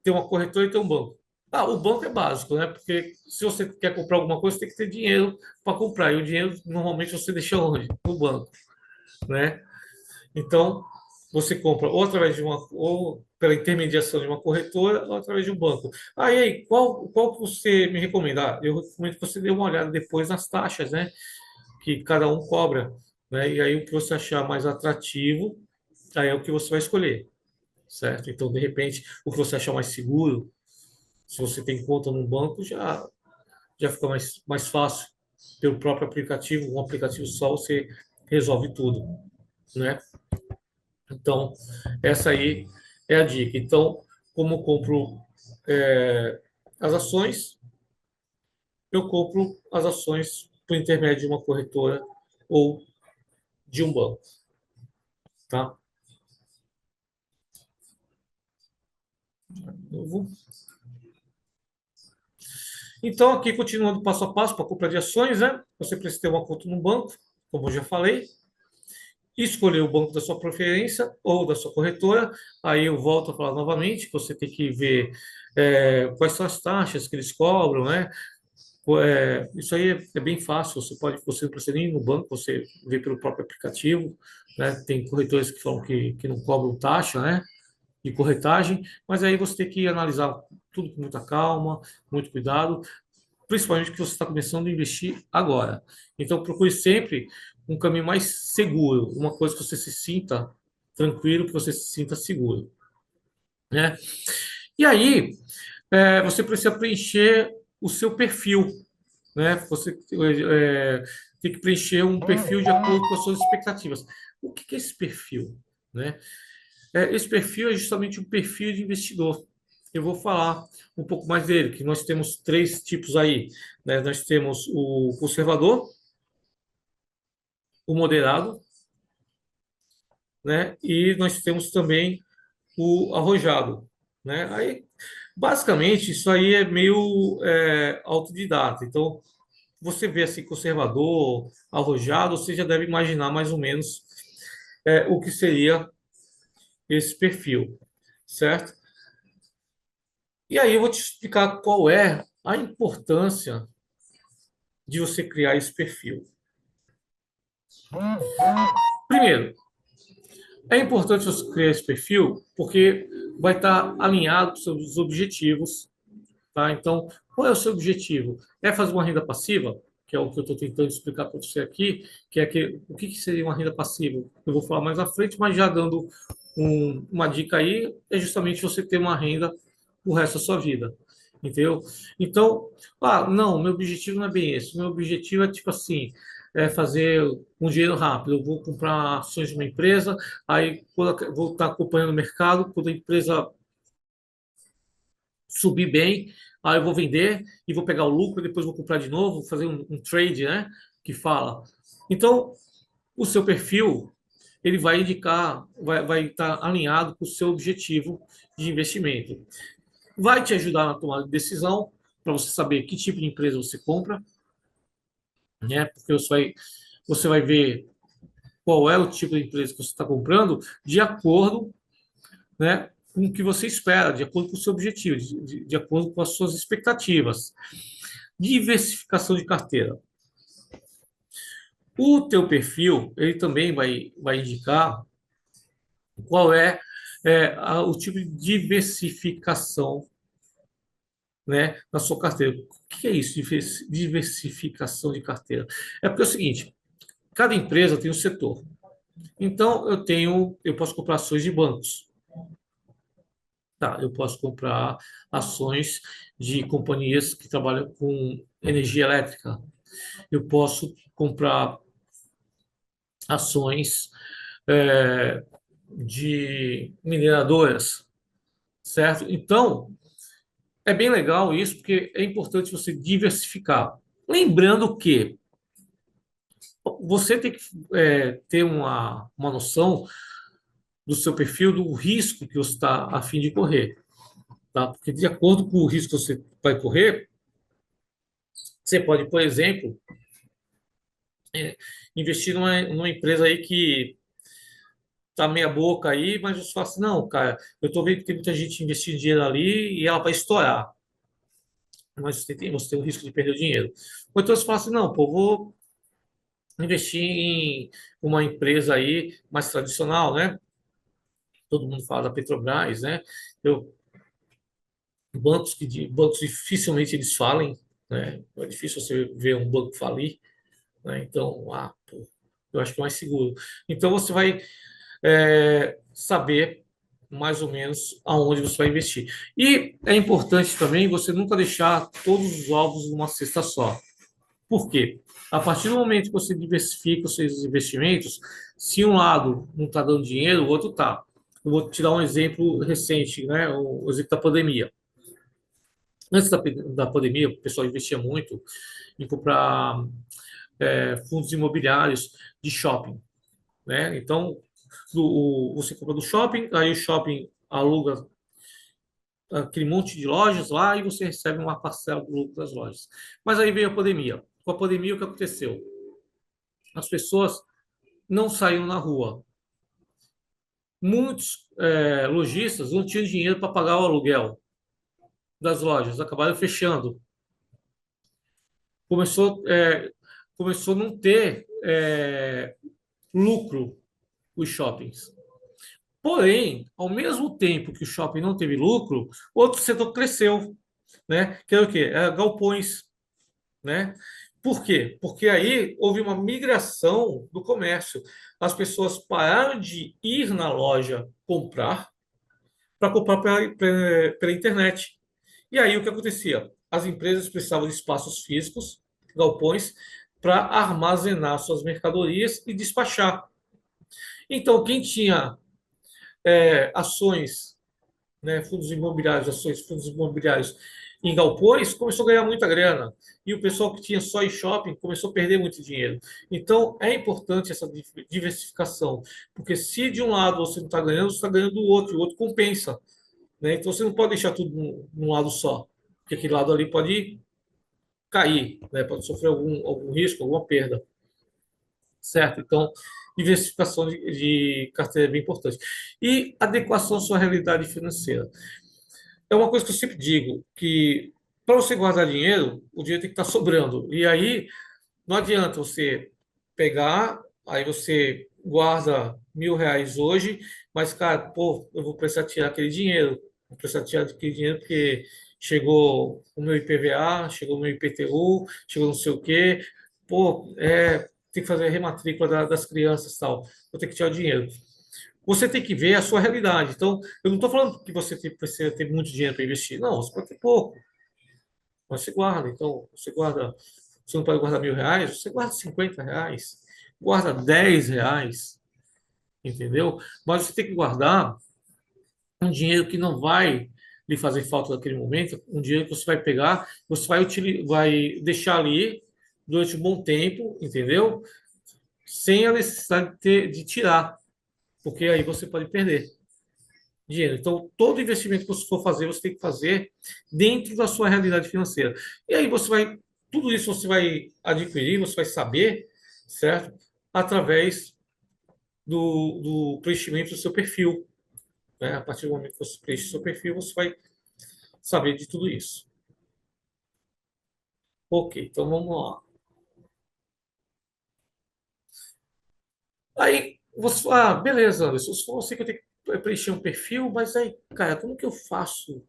ter uma corretora e ter um banco? Ah, o banco é básico, né? Porque se você quer comprar alguma coisa, tem que ter dinheiro para comprar. E o dinheiro, normalmente, você deixa onde? No banco, né? Então, você compra ou através de ou pela intermediação de uma corretora ou através de um banco. Aí, qual que você me recomenda? Ah, eu recomendo que você dê uma olhada depois nas taxas, né? Que cada um cobra, né? E aí o que você achar mais atrativo, aí é o que você vai escolher, certo? Então, de repente, o que você achar mais seguro, se você tem conta no banco, já fica mais fácil. Pelo próprio aplicativo, um aplicativo só você resolve tudo, né? Então, essa aí é a dica. Então, como eu compro as ações, eu compro as ações por intermédio de uma corretora ou de um banco, tá? Então, aqui continuando passo a passo para a compra de ações, né? Você precisa ter uma conta no banco, como eu já falei, escolher o banco da sua preferência ou da sua corretora. Aí eu volto a falar novamente que você tem que ver quais são as taxas que eles cobram, né? Isso aí é bem fácil. Você não precisa nem ir no banco, você vê pelo próprio aplicativo, né? Tem corretores que falam que não cobram taxa, né? De corretagem, mas aí você tem que analisar tudo com muita calma, muito cuidado, principalmente que você está começando a investir agora. Então, procure sempre um caminho mais seguro, uma coisa que você se sinta tranquilo, que você se sinta seguro, né? E aí, você precisa preencher o seu perfil, né? Você tem que preencher um perfil de acordo com as suas expectativas. O que é esse perfil, né? Esse perfil é justamente um perfil de investidor. Eu vou falar um pouco mais dele, que nós temos três tipos aí, né? Nós temos o conservador, o moderado, né? E nós temos também o arrojado, né? Aí, basicamente, isso aí é meio autodidata. Então, você vê assim conservador, arrojado, você já deve imaginar mais ou menos o que seria esse perfil, certo? E aí eu vou te explicar qual é a importância de você criar esse perfil. Primeiro, é importante você criar esse perfil porque vai estar alinhado com seus objetivos, tá? Então, qual é o seu objetivo? É fazer uma renda passiva? Que é o que eu estou tentando explicar para você aqui, o que seria uma renda passiva? Eu vou falar mais à frente, mas já dando uma dica aí, é justamente você ter uma renda o resto da sua vida, entendeu? Então, não, meu objetivo não é bem esse. Meu objetivo é tipo assim, é fazer um dinheiro rápido. Eu vou comprar ações de uma empresa, aí vou estar acompanhando o mercado, quando a empresa subir bem, aí eu vou vender e vou pegar o lucro, depois vou comprar de novo, fazer um trade, né? Que fala. Então, o seu perfil ele vai indicar, vai estar alinhado com o seu objetivo de investimento. Vai te ajudar na tomada de decisão, para você saber que tipo de empresa você compra, né? Porque você vai ver qual é o tipo de empresa que você está comprando de acordo, né, com o que você espera, de acordo com o seu objetivo, de acordo com as suas expectativas. Diversificação de carteira. O teu perfil, ele também vai indicar qual o tipo de diversificação, né, na sua carteira. O que é isso, diversificação de carteira? É porque é o seguinte, cada empresa tem um setor. Então, eu posso comprar ações de bancos. Tá, eu posso comprar ações de companhias que trabalham com energia elétrica. Eu posso comprar ações de mineradoras, certo? Então, é bem legal isso, porque é importante você diversificar. Lembrando que você tem que ter uma noção do seu perfil, do risco que você está a fim de correr, tá? Porque de acordo com o risco que você vai correr, você pode, por exemplo, investir numa empresa aí que tá meia boca aí, mas você fala assim, não, cara, eu tô vendo que tem muita gente investindo dinheiro ali e ela vai estourar. Mas você tem o risco de perder o dinheiro. Ou então você fala assim, não, pô, vou investir em uma empresa aí mais tradicional, né? Todo mundo fala da Petrobras, né? Eu, bancos dificilmente eles falem, né? É difícil você ver um banco falir, né? Então, pô, eu acho que é mais seguro. Então você vai saber mais ou menos aonde você vai investir. E é importante também você nunca deixar todos os ovos numa cesta só. Por quê? A partir do momento que você diversifica os seus investimentos, se um lado não está dando dinheiro, o outro está. Eu vou te dar um exemplo recente, né? O exemplo da pandemia. Antes da pandemia, o pessoal investia muito em comprar fundos imobiliários de shopping, né? Então, você compra do shopping, aí o shopping aluga aquele monte de lojas lá e você recebe uma parcela do lucro das lojas. Mas aí veio a pandemia. Com a pandemia, o que aconteceu? As pessoas não saíram na rua. Muitos lojistas não tinham dinheiro para pagar o aluguel das lojas, acabaram fechando. Começou, começou a não ter lucro os shoppings. Porém, ao mesmo tempo que o shopping não teve lucro, outro setor cresceu, né? Que é o quê? Galpões, né? Por quê? Porque aí houve uma migração do comércio. As pessoas pararam de ir na loja comprar para comprar pela internet. E aí o que acontecia? As empresas precisavam de espaços físicos, galpões, para armazenar suas mercadorias e despachar. Então, quem tinha ações, né, fundos imobiliários em galpões, começou a ganhar muita grana. E o pessoal que tinha só em shopping começou a perder muito dinheiro. Então, é importante essa diversificação, porque se de um lado você não está ganhando, você está ganhando do outro, e o outro compensa. Né? Então, você não pode deixar tudo num lado só, porque aquele lado ali pode cair, né? Pode sofrer algum risco, alguma perda. Certo? Então, diversificação de carteira é bem importante. E adequação à sua realidade financeira. É uma coisa que eu sempre digo, que para você guardar dinheiro, o dinheiro tem que estar sobrando. E aí, não adianta você pegar, aí você guarda R$ 1.000 hoje, mas, cara, pô, eu vou precisar tirar aquele dinheiro. Vou precisar tirar aquele dinheiro porque chegou o meu IPVA, chegou o meu IPTU, chegou não sei o quê. Pô, tem que fazer a rematrícula das crianças e tal. Vou ter que tirar o dinheiro. Você tem que ver a sua realidade. Então, eu não estou falando que precisa ter muito dinheiro para investir. Não, você pode ter pouco, mas você guarda. Então, você não pode guardar R$ 1.000, você guarda R$ 50, guarda R$ 10, entendeu? Mas você tem que guardar um dinheiro que não vai lhe fazer falta naquele momento, um dinheiro que você vai pegar, você vai deixar ali durante um bom tempo, entendeu? Sem a necessidade de tirar, porque aí você pode perder dinheiro. Então, todo investimento que você for fazer, você tem que fazer dentro da sua realidade financeira. E aí tudo isso você vai adquirir, você vai saber, certo? Através do preenchimento do seu perfil, né? A partir do momento que você preenche o seu perfil, você vai saber de tudo isso. Ok, então vamos lá. Aí você fala, beleza, Anderson, você que eu tenho que preencher um perfil, mas aí, cara, como que eu faço?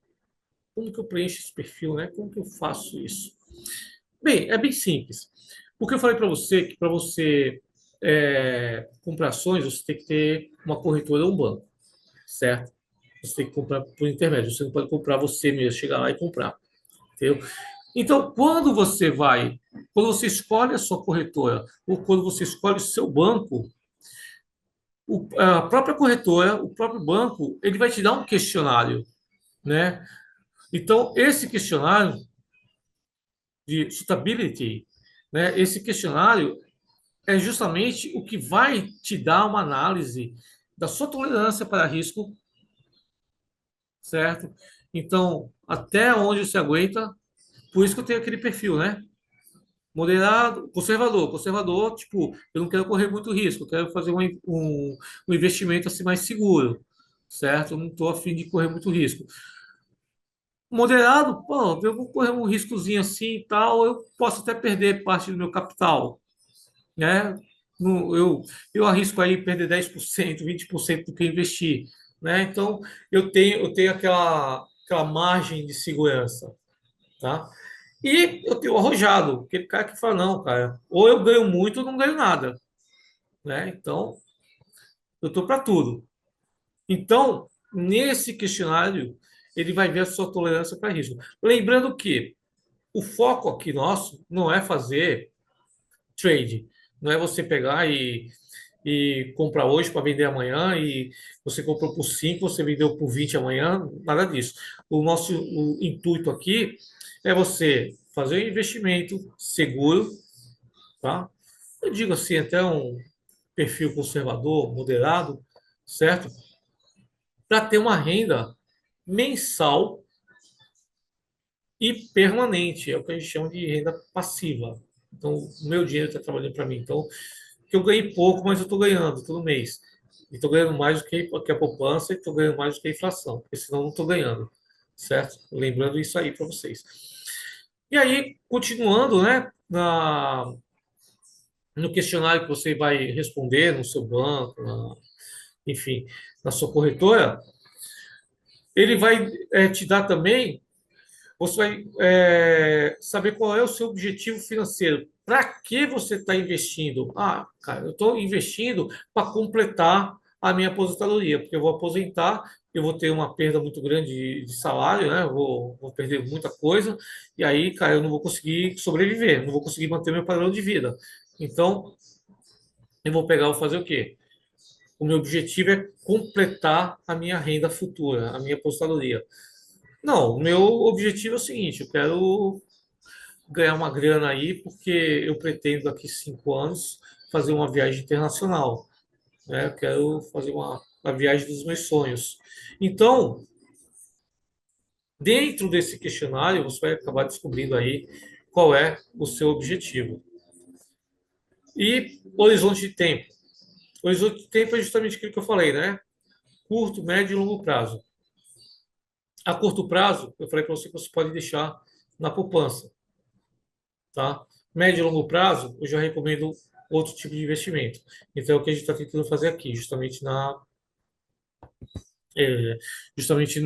Como que eu preencho esse perfil, né? Como que eu faço isso? Bem, é bem simples. Porque eu falei para você que para você comprar ações, você tem que ter uma corretora ou um banco, certo? Você tem que comprar por intermédio. Você não pode comprar você mesmo, chegar lá e comprar, entendeu? Então, quando você escolhe a sua corretora ou quando você escolhe o seu banco, a própria corretora, o próprio banco, ele vai te dar um questionário, né? Então, esse questionário de suitability, né? Esse questionário é justamente o que vai te dar uma análise da sua tolerância para risco, certo? Então, até onde você aguenta, por isso que eu tenho aquele perfil, né? Moderado, conservador. Conservador, tipo, eu não quero correr muito risco, eu quero fazer um investimento assim mais seguro, certo? Eu não estou afim de correr muito risco. Moderado, pô, eu vou correr um riscozinho assim e tal, eu posso até perder parte do meu capital, né? Eu arrisco aí perder 10%, 20% do que eu investi, né? Então, eu tenho aquela margem de segurança, tá? E eu tenho o arrojado, aquele cara que fala, não, cara, ou eu ganho muito ou não ganho nada, né? Então, eu tô para tudo. Então, nesse questionário, ele vai ver a sua tolerância para risco. Lembrando que o foco aqui nosso não é fazer trade, não é você pegar e comprar hoje para vender amanhã e você comprou por 5, você vendeu por 20 amanhã, nada disso. O intuito aqui é você fazer um investimento seguro, tá? Eu digo assim, até um perfil conservador, moderado, certo? Para ter uma renda mensal e permanente, é o que a gente chama de renda passiva. Então, o meu dinheiro está trabalhando para mim. Então, que eu ganhei pouco, mas eu estou ganhando todo mês. E estou ganhando mais do que a poupança e estou ganhando mais do que a inflação, porque senão eu não estou ganhando, certo? Lembrando isso aí para vocês. E aí, continuando, né, no questionário que você vai responder no seu banco, enfim, na sua corretora, ele vai te dar também, você vai saber qual é o seu objetivo financeiro. Para que você está investindo? Ah, cara, eu estou investindo para completar a minha aposentadoria, porque eu vou aposentar, eu vou ter uma perda muito grande de salário, né? Eu vou perder muita coisa, e aí, cara, eu não vou conseguir sobreviver, não vou conseguir manter meu padrão de vida. Então, eu vou pegar, vou fazer o quê? O meu objetivo é completar a minha renda futura, a minha aposentadoria. Não, o meu objetivo é o seguinte: eu quero ganhar uma grana aí, porque eu pretendo daqui 5 anos fazer uma viagem internacional, né? Eu quero fazer uma viagem dos meus sonhos. Então, dentro desse questionário, você vai acabar descobrindo aí qual é o seu objetivo. E horizonte de tempo. O horizonte de tempo é justamente aquilo que eu falei, né? Curto, médio e longo prazo. A curto prazo, eu falei para você que você pode deixar na poupança, tá? Médio e longo prazo, eu já recomendo outro tipo de investimento. Então, é o que a gente está tentando fazer aqui, é, justamente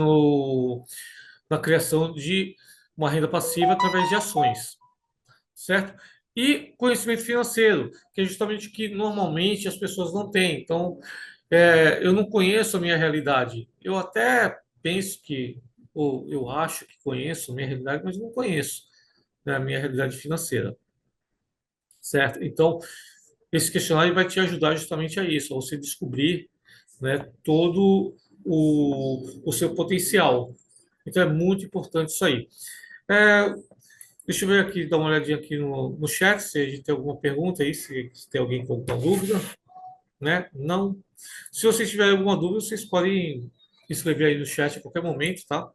na criação de uma renda passiva através de ações, certo? E conhecimento financeiro, que é justamente o que normalmente as pessoas não têm. Então, eu não conheço a minha realidade. Eu até penso que, ou eu acho que conheço a minha realidade, mas não conheço, né, a minha realidade financeira, certo? Então, esse questionário vai te ajudar justamente a isso, a você descobrir, né, todo o seu potencial. Então, é muito importante isso aí. É, Deixa eu ver aqui, dar uma olhadinha aqui no chat, se a gente tem alguma pergunta aí, se tem alguém com alguma dúvida, né? Não. Se vocês tiverem alguma dúvida, vocês podem escrever aí no chat a qualquer momento, tá?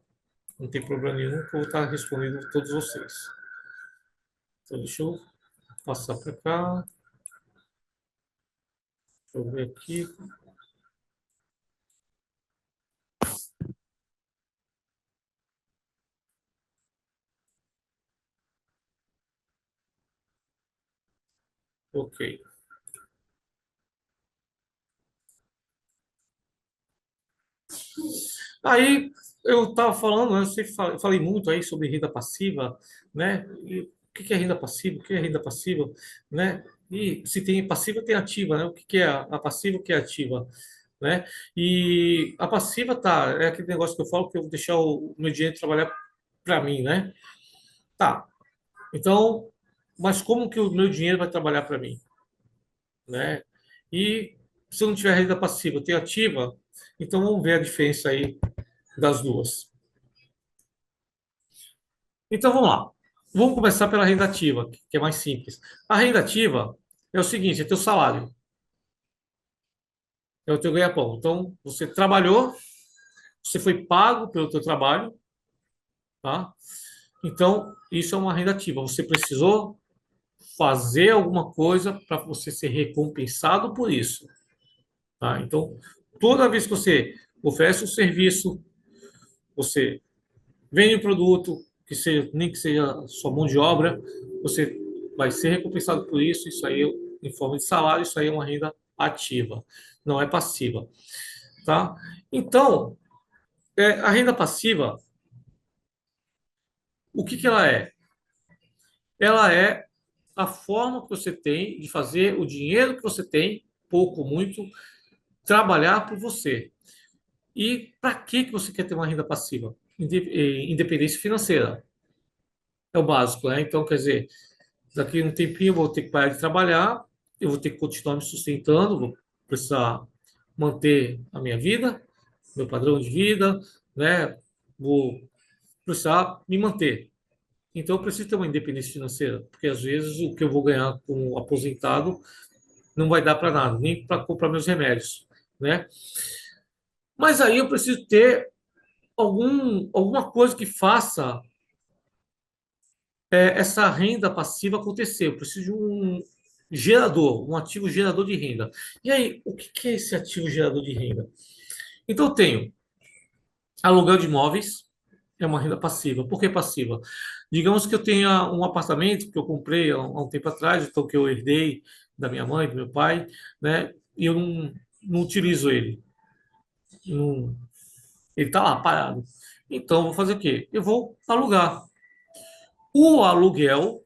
Não tem problema nenhum, que eu vou estar respondendo a todos vocês. Então, deixa eu passar para cá. Deixa eu ver aqui. Ok. Aí, eu estava falando, né, falei muito aí sobre renda passiva, né? E o que é renda passiva? O que é renda passiva, né? E se tem passiva, tem ativa, né? O que é a passiva, o que é ativa, né? E a passiva, tá, é aquele negócio que eu falo que eu vou deixar o meu dinheiro trabalhar para mim, né? Tá. Então, mas como que o meu dinheiro vai trabalhar para mim, né? E se eu não tiver renda passiva, eu tenho ativa, então vamos ver a diferença aí das duas. Então vamos lá. Vamos começar pela renda ativa, que é mais simples. A renda ativa é o seguinte: é teu salário, é o teu ganha-pão. Então, você trabalhou, você foi pago pelo teu trabalho, tá? Então, isso é uma renda ativa. Você precisou fazer alguma coisa para você ser recompensado por isso, tá? Então, toda vez que você oferece um serviço, você vende um produto, que seja, nem que seja sua mão de obra, você vai ser recompensado por isso. Isso aí, em forma de salário, isso aí é uma renda ativa, não é passiva, tá? Então, a renda passiva, o que que ela é? Ela é a forma que você tem de fazer o dinheiro que você tem, pouco ou muito, trabalhar por você. E para que você quer ter uma renda passiva? Independência financeira. É o básico, né? Então, quer dizer, daqui a um tempinho eu vou ter que parar de trabalhar, eu vou ter que continuar me sustentando, vou precisar manter a minha vida, meu padrão de vida, né? Vou precisar me manter. Então, eu preciso ter uma independência financeira, porque às vezes o que eu vou ganhar como aposentado não vai dar para nada, nem para comprar meus remédios, né? Mas aí eu preciso ter alguma coisa que faça essa renda passiva acontecer. Eu preciso de um gerador, um ativo gerador de renda. E aí, o que que é esse ativo gerador de renda? Então, eu tenho aluguel de imóveis, é uma renda passiva. Por que passiva? Digamos que eu tenha um apartamento que eu comprei há um tempo atrás, então que eu herdei da minha mãe, do meu pai, né? E eu não utilizo ele. Não- Ele está lá parado. Então, eu vou fazer o quê? Eu vou alugar. O aluguel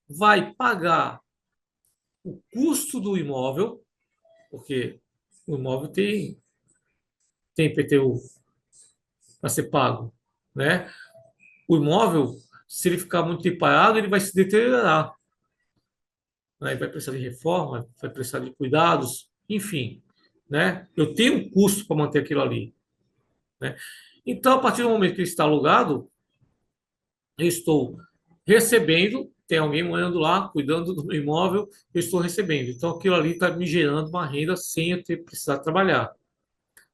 vai pagar o custo do imóvel, porque o imóvel tem IPTU para ser pago, né? O imóvel, se ele ficar muito tempo parado, ele vai se deteriorar, né? Ele vai precisar de reforma, vai precisar de cuidados, enfim, né? Eu tenho um custo para manter aquilo ali, né? Então, a partir do momento que ele está alugado, eu estou recebendo, tem alguém morando lá, cuidando do meu imóvel, eu estou recebendo. Então, aquilo ali está me gerando uma renda sem eu ter precisar trabalhar.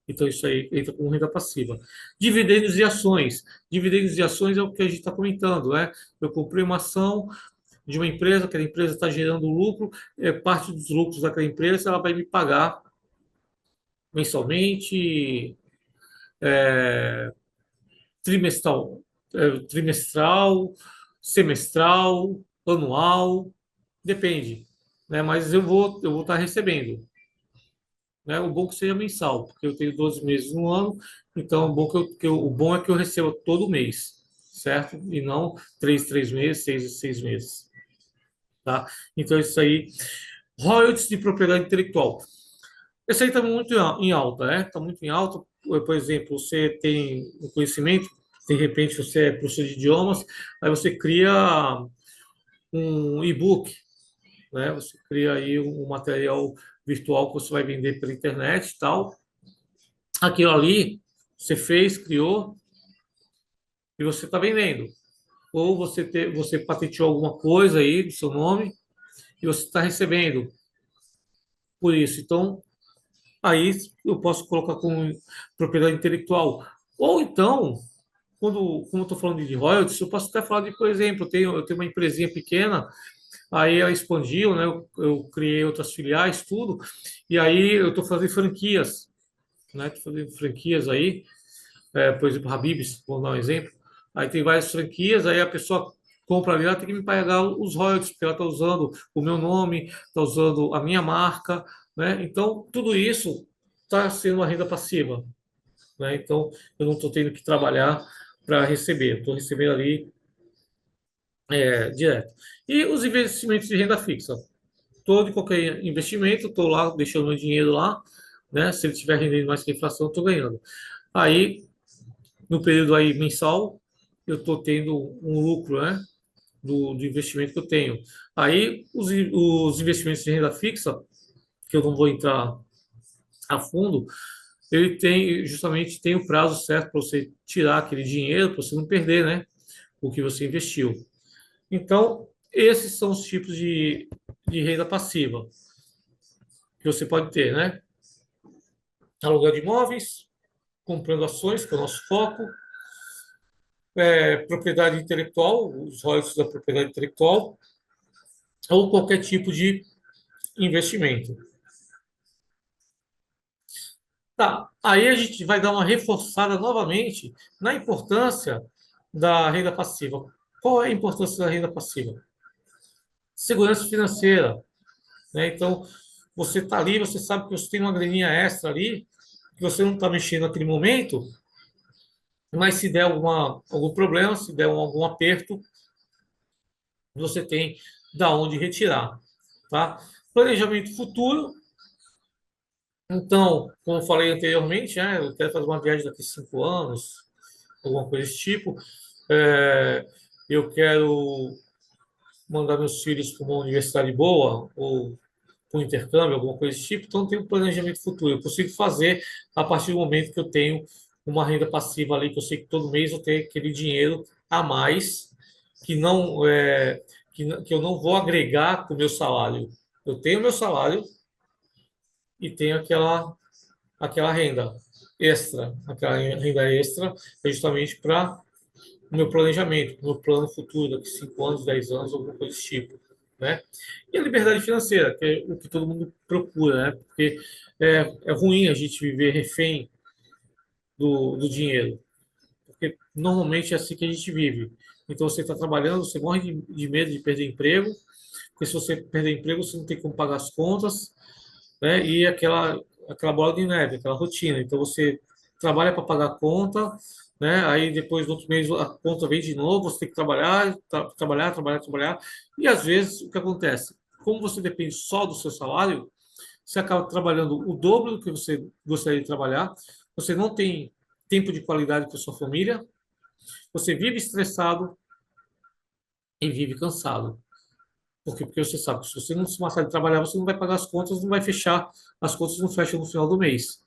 Então, isso aí entra como renda passiva. Dividendos e ações. Dividendos e ações é o que a gente está comentando, né? Eu comprei uma ação de uma empresa, aquela empresa está gerando lucro, parte dos lucros daquela empresa ela vai me pagar mensalmente, trimestral, trimestral, semestral, anual, depende, né? Mas eu vou estar recebendo, né? O bom é que seja mensal, porque eu tenho 12 meses no ano, então o bom é que eu receba todo mês, certo? E não três meses, seis meses, tá? Então, isso aí, royalties de propriedade intelectual. Esse aí está muito em alta, né? Está muito em alta. Por exemplo, você tem um conhecimento, de repente você é professor de idiomas, aí você cria um e-book, né? Você cria aí um material virtual que você vai vender pela internet e tal. Aquilo ali você fez, criou e você está vendendo. Ou você patenteou alguma coisa aí do seu nome e você está recebendo por isso. Então, aí eu posso colocar como propriedade intelectual. Ou então, como eu estou falando de royalties, eu posso até falar de, por exemplo, eu tenho uma empresinha pequena, aí ela expandiu, né? Eu criei outras filiais, tudo, e aí eu estou fazendo franquias, né? Estou fazendo franquias aí, por exemplo, Habib's, vou dar um exemplo. Aí tem várias franquias, aí a pessoa compra ali, ela tem que me pagar os royalties, porque ela está usando o meu nome, está usando a minha marca, né? Então, tudo isso está sendo uma renda passiva, né? Então, eu não estou tendo que trabalhar para receber, estou recebendo ali direto. E os investimentos de renda fixa? Todo e qualquer investimento, estou lá deixando meu dinheiro lá, né? Se ele estiver rendendo mais que a inflação, estou ganhando. Aí, no período aí mensal, eu estou tendo um lucro, né? Do investimento que eu tenho. Aí, os investimentos de renda fixa, que eu não vou entrar a fundo, ele tem justamente tem o prazo certo para você tirar aquele dinheiro, para você não perder, né? O que você investiu. Então, esses são os tipos de renda passiva que você pode ter, né? Aluguel de imóveis, comprando ações, que é o nosso foco, propriedade intelectual, os royalties da propriedade intelectual, ou qualquer tipo de investimento. Tá, aí a gente vai dar uma reforçada novamente na importância da renda passiva. Qual é a importância da renda passiva? Segurança financeira, né? Então, você está ali, você sabe que você tem uma graninha extra ali, que você não está mexendo naquele momento, mas se der algum problema, se der algum aperto, você tem da onde retirar, tá? Planejamento futuro. Então, como eu falei anteriormente, né, eu quero fazer uma viagem daqui a 5 anos, alguma coisa desse tipo. É, eu quero mandar meus filhos para uma universidade boa ou para um intercâmbio, alguma coisa desse tipo. Então, tem um planejamento futuro. Eu consigo fazer a partir do momento que eu tenho uma renda passiva ali, que eu sei que todo mês eu tenho aquele dinheiro a mais que não que eu não vou agregar com o meu salário. Eu tenho meu salário e tenho aquela renda extra. Aquela renda extra é justamente para o meu planejamento, o meu plano futuro, daqui 5 anos, 10 anos, alguma coisa desse tipo, né? E a liberdade financeira, que é o que todo mundo procura, né? Porque é ruim a gente viver refém do dinheiro, porque normalmente é assim que a gente vive. Então, você está trabalhando, você morre de medo de perder emprego, porque se você perder emprego, você não tem como pagar as contas, né? E aquela bola de neve, aquela rotina. Então, você trabalha para pagar a conta, né? Aí depois, no outro mês, a conta vem de novo, você tem que trabalhar, trabalhar. E às vezes, o que acontece? Como você depende só do seu salário, você acaba trabalhando o dobro do que você gostaria de trabalhar, você não tem tempo de qualidade com a sua família, você vive estressado e vive cansado. Por quê? Porque você sabe que se você não se matar de trabalhar, você não vai pagar as contas, não vai fechar, as contas não fecham no final do mês.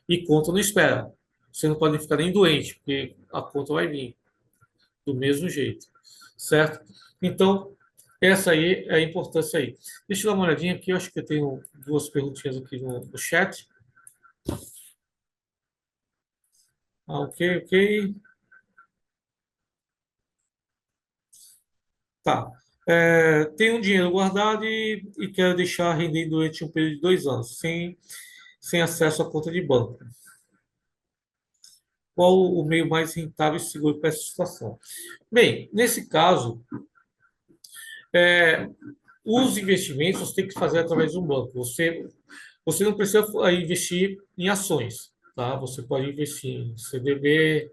E conta não espera. Você não pode ficar nem doente, porque a conta vai vir do mesmo jeito, certo? Então, essa aí é a importância aí. Deixa eu dar uma olhadinha aqui, eu acho que eu tenho duas perguntinhas aqui no chat. Ah, ok, ok. Tá. Tenho um dinheiro guardado e quero deixar render durante um período de 2 anos, sem acesso à conta de banco. Qual o meio mais rentável e seguro para essa situação? Bem, nesse caso, é, os investimentos você tem que fazer através de um banco. Você não precisa investir em ações, tá? Você pode investir em CDB,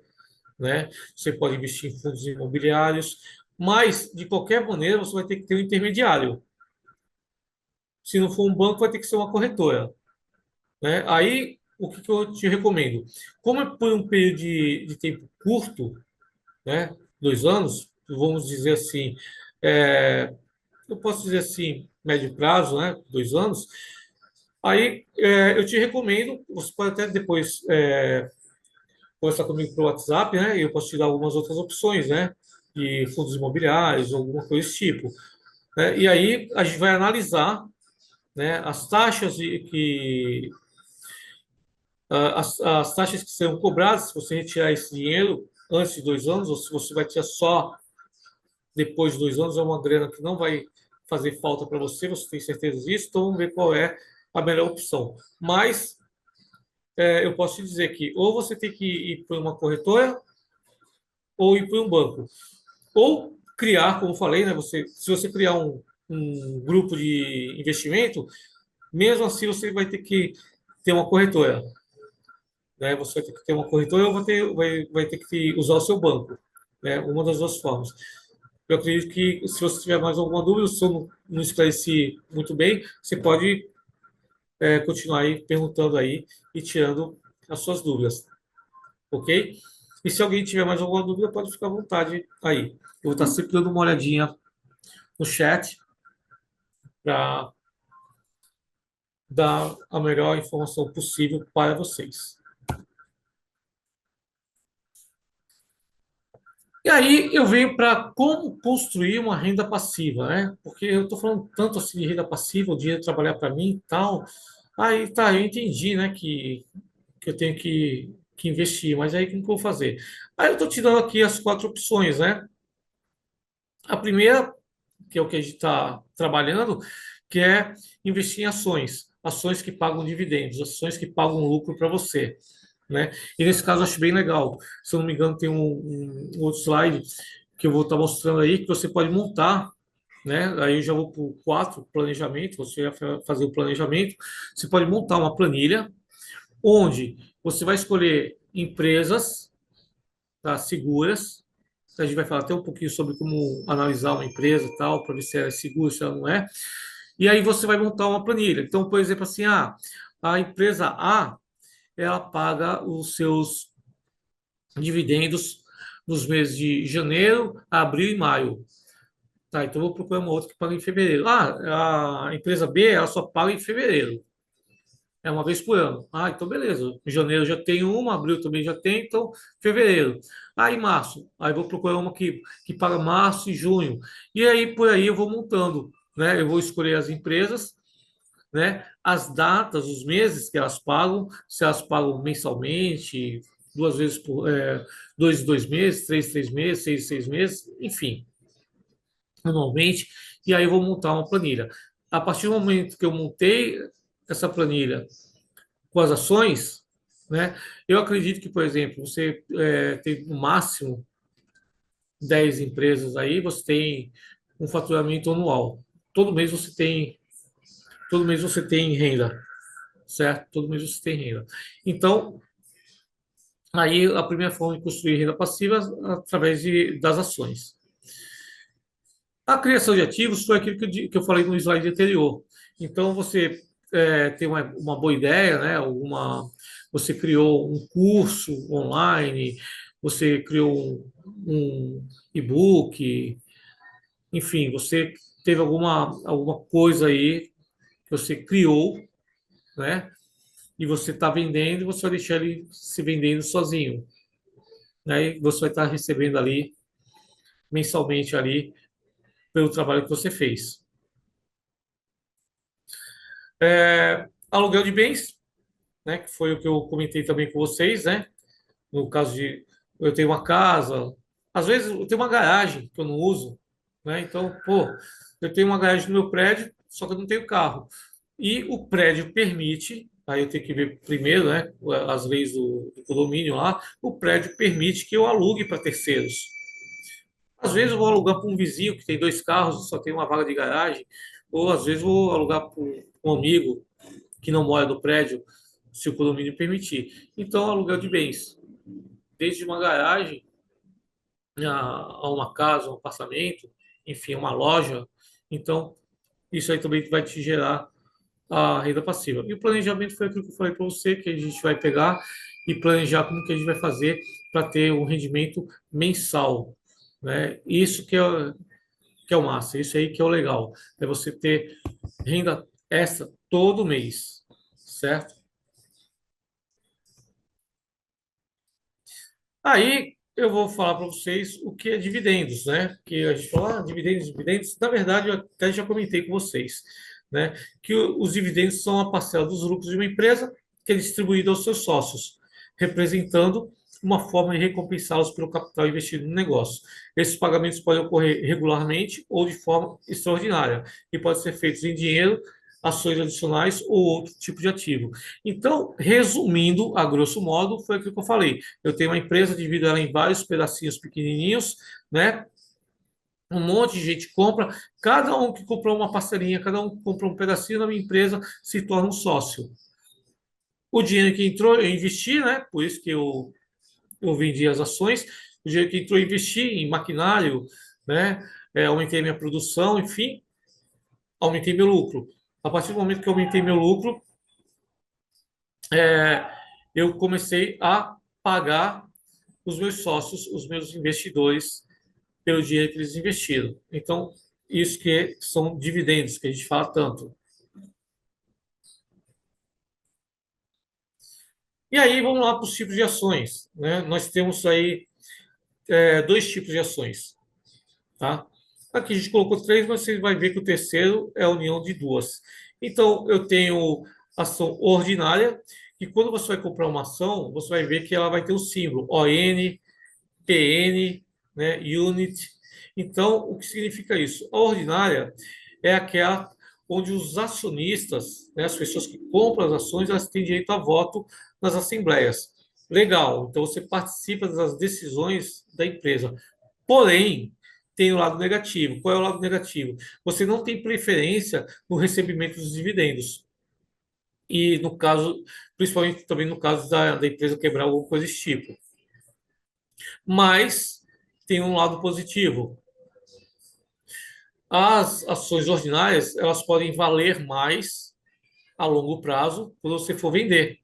né? Você pode investir em fundos imobiliários, mas de qualquer maneira você vai ter que ter um intermediário. Se não for um banco, vai ter que ser uma corretora, né? Aí, o que que eu te recomendo? Como é por um período de tempo curto, né? 2 anos, vamos dizer assim, é, eu posso dizer assim, médio prazo, né? 2 anos. Aí, eu te recomendo, você pode até depois conversar comigo pelo WhatsApp, né? E eu posso te dar algumas outras opções, né? De fundos imobiliários, alguma coisa desse tipo, né? E aí a gente vai analisar, né? As taxas que serão cobradas se você retirar esse dinheiro antes de 2 anos, ou se você vai tirar só depois de 2 anos, é uma grana que não vai fazer falta para você, você tem certeza disso, então vamos ver qual é a melhor opção. Mas eu posso te dizer que ou você tem que ir para uma corretora ou ir para um banco. Ou criar, como eu falei, né, se você criar um grupo de investimento, mesmo assim você vai ter que ter uma corretora, né? Você vai ter que ter uma corretora ou vai ter que usar o seu banco, né? Uma das duas formas. Eu acredito que se você tiver mais alguma dúvida, se eu não esclareci muito bem, você pode continuar aí perguntando aí e tirando as suas dúvidas, ok? E se alguém tiver mais alguma dúvida, pode ficar à vontade aí. Eu vou estar sempre dando uma olhadinha no chat para dar a melhor informação possível para vocês. E aí eu venho para como construir uma renda passiva, né? Porque eu estou falando tanto assim de renda passiva, o dinheiro trabalhar para mim e tal. Aí tá, eu entendi, né, que eu tenho que investir, mas aí como que eu vou fazer? Aí eu estou te dando aqui as 4 opções, né? A primeira, que é o que a gente está trabalhando, que é investir em ações, ações que pagam dividendos, ações que pagam lucro para você, né? E nesse caso eu acho bem legal. Se eu não me engano, tem um outro slide que eu vou estar mostrando aí que você pode montar, né? Aí eu já vou para o 4, planejamento. Você vai fazer o planejamento. Você pode montar uma planilha onde você vai escolher empresas, tá, seguras. A gente vai falar até um pouquinho sobre como analisar uma empresa e tal, para ver se ela é segura, se ela não é. E aí você vai montar uma planilha. Então, por exemplo, assim, a empresa A, ela paga os seus dividendos nos meses de janeiro, abril e maio. Tá, então eu vou procurar uma outra que paga em fevereiro. A empresa B, ela só paga em fevereiro. É uma vez por ano. Então beleza. Em janeiro já tem uma, abril também já tem, então fevereiro. Aí março. Aí vou procurar uma que paga março e junho. E aí por aí eu vou montando, né? Eu vou escolher as empresas, né? As datas, os meses que elas pagam, se elas pagam mensalmente, 2 vezes por 2 em 2 meses, 3 em 3 meses, 6 em 6 meses, enfim, anualmente. E aí eu vou montar uma planilha. A partir do momento que eu montei essa planilha com as ações, né? Eu acredito que, por exemplo, você tem no máximo 10 empresas aí, você tem um faturamento anual. Todo mês você tem, todo mês você tem renda, certo? Todo mês você tem renda. Então, aí a primeira forma de construir renda passiva é através das ações. A criação de ativos foi aquilo que eu falei no slide anterior. Então, você tem uma boa ideia, né? Você criou um curso online, você criou um e-book, enfim, você teve alguma coisa aí que você criou, né? E você está vendendo, e você vai deixar ele se vendendo sozinho, né? E você vai estar recebendo ali mensalmente ali pelo trabalho que você fez. Aluguel de bens, né? Que foi o que eu comentei também com vocês, né? No caso de eu tenho uma casa, às vezes eu tenho uma garagem que eu não uso, né? Então, pô, eu tenho uma garagem no meu prédio, só que eu não tenho carro. E o prédio permite, aí eu tenho que ver primeiro, né? As leis do condomínio lá, o prédio permite que eu alugue para terceiros. Às vezes eu vou alugar para um vizinho que tem 2 carros, só tem uma vaga de garagem, ou às vezes eu vou alugar para um amigo que não mora no prédio, se o condomínio permitir. Então, aluguel de bens, desde uma garagem a uma casa, um apartamento, enfim, uma loja. Então, isso aí também vai te gerar a renda passiva. E o planejamento foi aquilo que eu falei para você, que a gente vai pegar e planejar como que a gente vai fazer para ter um rendimento mensal, né? Isso que é o massa, isso aí que é o legal, é você ter renda extra todo mês, certo? Aí eu vou falar para vocês o que é dividendos, né? Que a gente fala, dividendos, dividendos. Na verdade, eu até já comentei com vocês, né? Que os dividendos são a parcela dos lucros de uma empresa que é distribuída aos seus sócios, representando uma forma de recompensá-los pelo capital investido no negócio. Esses pagamentos podem ocorrer regularmente ou de forma extraordinária e podem ser feitos em dinheiro, ações adicionais ou outro tipo de ativo. Então, resumindo, a grosso modo, foi aquilo que eu falei. Eu tenho uma empresa, divido ela em vários pedacinhos pequenininhos, né? Um monte de gente compra, cada um que comprou uma parcelinha, cada um que comprou um pedacinho da minha empresa se torna um sócio. O dinheiro que entrou, eu investi, né? Por isso que eu vendi as ações. O dinheiro que entrou, eu investi em maquinário, né? Aumentei minha produção, enfim, aumentei meu lucro. A partir do momento que eu aumentei meu lucro, é, eu comecei a pagar os meus sócios, os meus investidores, pelo dinheiro que eles investiram. Então, isso que são dividendos, que a gente fala tanto. E aí, vamos lá para os tipos de ações, né? Nós temos aí dois tipos de ações, tá? Aqui a gente colocou três, mas você vai ver que o terceiro é a união de duas. Então, eu tenho ação ordinária, que quando você vai comprar uma ação, você vai ver que ela vai ter o símbolo ON, PN, né, Unit. Então, o que significa isso? A ordinária é aquela onde os acionistas, né, as pessoas que compram as ações, elas têm direito a voto nas assembleias. Legal, então você participa das decisões da empresa. Porém, tem o lado negativo. Qual é o lado negativo? Você não tem preferência no recebimento dos dividendos. E no caso, principalmente também no caso da empresa quebrar alguma coisa desse tipo. Mas tem um lado positivo. As ações ordinárias, elas podem valer mais a longo prazo quando você for vender.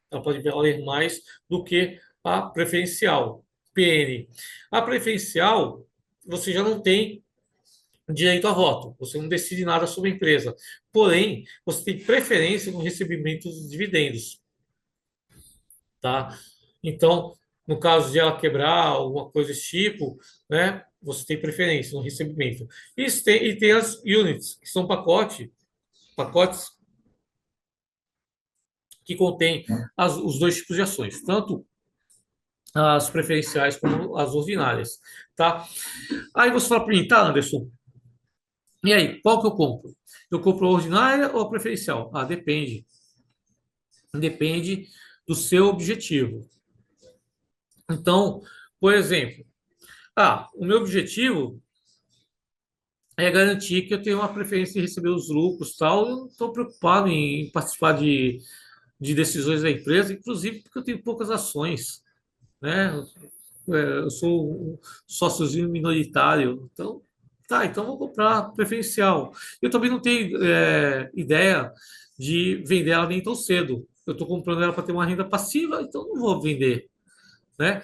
Ela pode valer mais do que a preferencial, PN. A preferencial, você já não tem direito a voto, você não decide nada sobre a empresa. Porém, você tem preferência no recebimento dos dividendos, tá? Então, no caso de ela quebrar alguma coisa desse tipo, né, você tem preferência no recebimento. E tem as units, que são pacotes que contêm os dois tipos de ações, tanto as preferenciais como as ordinárias, tá? Aí você fala para mim, tá, Anderson, e aí, qual que eu compro? Eu compro a ordinária ou a preferencial? Ah, depende. Depende do seu objetivo. Então, por exemplo, o meu objetivo é garantir que eu tenho uma preferência em receber os lucros, tal. Eu não estou preocupado em participar de decisões da empresa, inclusive porque eu tenho poucas ações, né? Eu sou um sóciozinho minoritário, então então vou comprar preferencial. Eu também não tenho ideia de vender ela nem tão cedo. Eu estou comprando ela para ter uma renda passiva, então não vou vender, né?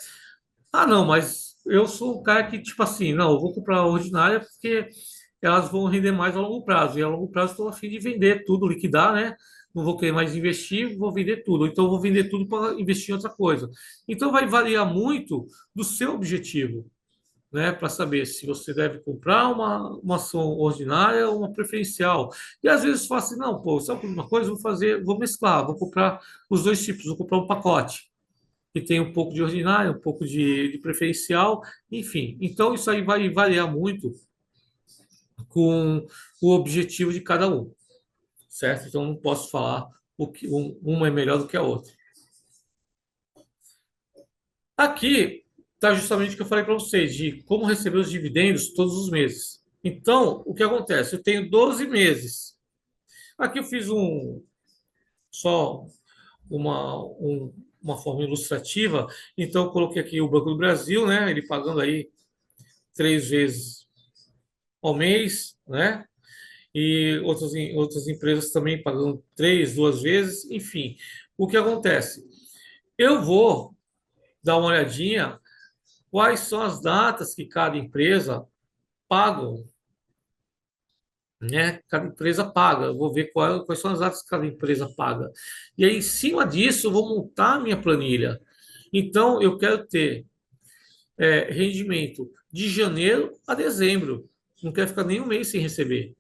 Ah, não, mas eu sou o cara que, tipo assim, não, eu vou comprar a ordinária porque elas vão render mais a longo prazo. E a longo prazo estou a fim de vender tudo, liquidar, né? Não vou querer mais investir, vou vender tudo. Então, eu vou vender tudo para investir em outra coisa. Então, vai variar muito do seu objetivo, né? Para saber se você deve comprar uma ação ordinária ou uma preferencial. E às vezes fala assim, não, pô, sabe uma coisa? Vou fazer, vou mesclar, vou comprar os dois tipos, vou comprar um pacote que tem um pouco de ordinário, um pouco de preferencial, enfim. Então, isso aí vai variar muito com o objetivo de cada um, certo? Então, não posso falar o que uma é melhor do que a outra. Aqui está justamente o que eu falei para vocês, de como receber os dividendos todos os meses. Então, o que acontece? Eu tenho 12 meses. Aqui eu fiz só uma forma ilustrativa. Então, eu coloquei aqui o Banco do Brasil, né? Ele pagando aí 3 vezes ao mês, né? E outras empresas também pagando 2 vezes, enfim. O que acontece? Eu vou dar uma olhadinha quais são as datas que cada empresa pagam, né? Cada empresa paga. Eu vou ver quais são as datas que cada empresa paga. E aí, em cima disso, eu vou montar a minha planilha. Então, eu quero ter rendimento de janeiro a dezembro. Não quero ficar nem um mês sem receber.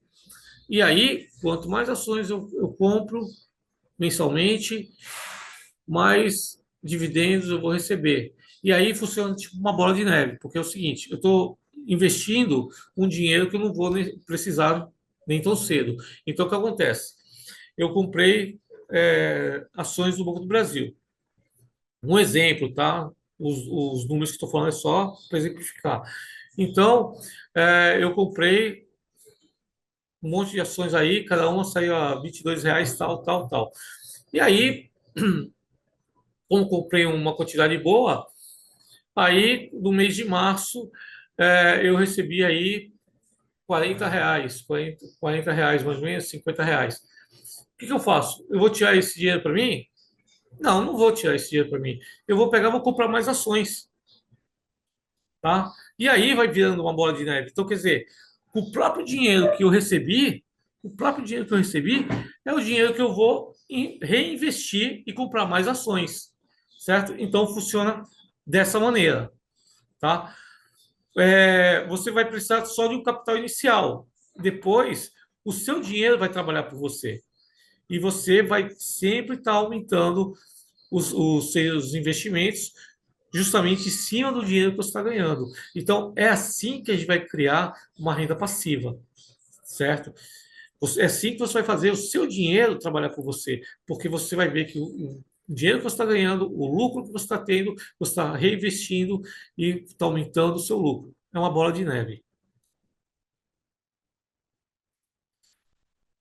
E aí, quanto mais ações eu compro mensalmente, mais dividendos eu vou receber. E aí funciona tipo uma bola de neve, porque é o seguinte, eu estou investindo um dinheiro que eu não vou precisar nem tão cedo. Então, o que acontece? Eu comprei ações do Banco do Brasil. Um exemplo, tá? Os números que estou falando é só para exemplificar. Então, eu comprei um monte de ações aí, cada uma saiu a R$ 22, tal, tal, tal. E aí, como comprei uma quantidade boa, aí no mês de março eu recebi aí R$ 40, R$ 40 mais ou menos, R$ 50. O que eu faço? Eu vou tirar esse dinheiro para mim? Não, não vou tirar esse dinheiro para mim. Eu vou pegar, vou comprar mais ações, tá? E aí vai virando uma bola de neve. Então, quer dizer, o próprio dinheiro que eu recebi, o próprio dinheiro que eu recebi é o dinheiro que eu vou reinvestir e comprar mais ações, certo? Então, funciona dessa maneira, tá? Você vai precisar só de um capital inicial. Depois, o seu dinheiro vai trabalhar por você. E você vai sempre estar aumentando os seus investimentos justamente em cima do dinheiro que você está ganhando. Então, é assim que a gente vai criar uma renda passiva, certo? É assim que você vai fazer o seu dinheiro trabalhar por você, porque você vai ver que o dinheiro que você está ganhando, o lucro que você está tendo, você está reinvestindo e está aumentando o seu lucro. É uma bola de neve.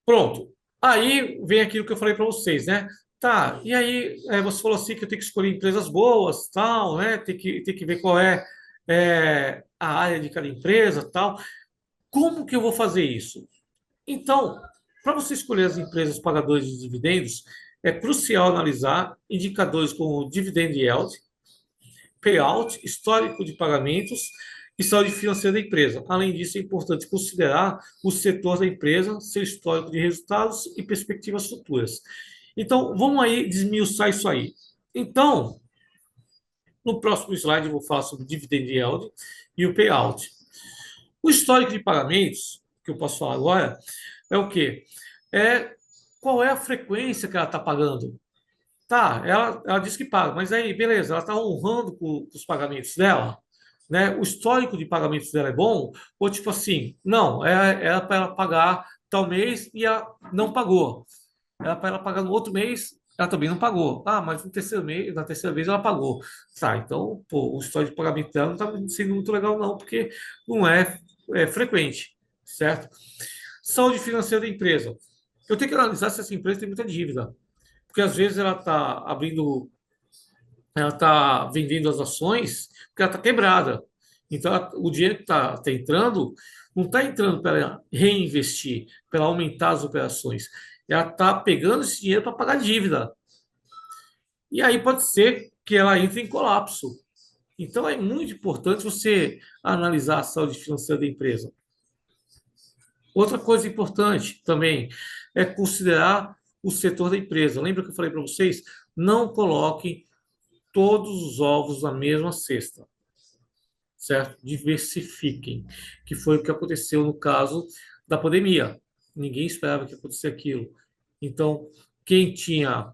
Pronto. Aí vem aquilo que eu falei para vocês, né? Tá, e aí você falou assim que eu tenho que escolher empresas boas, tal, né? Tem que ver qual a área de cada empresa, tal. Como que eu vou fazer isso? Então, para você escolher as empresas pagadoras de dividendos, é crucial analisar indicadores como dividend yield, payout, histórico de pagamentos e saúde financeira da empresa. Além disso, é importante considerar o setor da empresa, seu histórico de resultados e perspectivas futuras. Então, vamos aí desmiuçar isso aí. Então, no próximo slide eu vou falar sobre o dividend yield e o payout. O histórico de pagamentos, que eu posso falar agora, é o quê? Qual é a frequência que ela está pagando. Tá, ela diz que paga, mas aí, beleza, ela está honrando com os pagamentos dela, né? O histórico de pagamentos dela é bom, ou tipo assim, não, era para ela pagar tal mês e ela não pagou. Era para ela pagar no outro mês, ela também não pagou. Ah, mas no terceiro mês, na terceira vez ela pagou. Tá, então, pô, o histórico de pagamento dela não está sendo muito legal, não, porque não é frequente, certo? Saúde financeira da empresa. Eu tenho que analisar se essa empresa tem muita dívida, porque às vezes ela está vendendo as ações porque ela está quebrada. Então, o dinheiro que está entrando, não está entrando para ela reinvestir, para ela aumentar as operações. Ela está pegando esse dinheiro para pagar dívida. E aí pode ser que ela entre em colapso. Então, é muito importante você analisar a saúde financeira da empresa. Outra coisa importante também é considerar o setor da empresa. Lembra que eu falei para vocês? Não coloquem todos os ovos na mesma cesta, certo? Diversifiquem, que foi o que aconteceu no caso da pandemia. Ninguém esperava que acontecesse aquilo. Então, quem tinha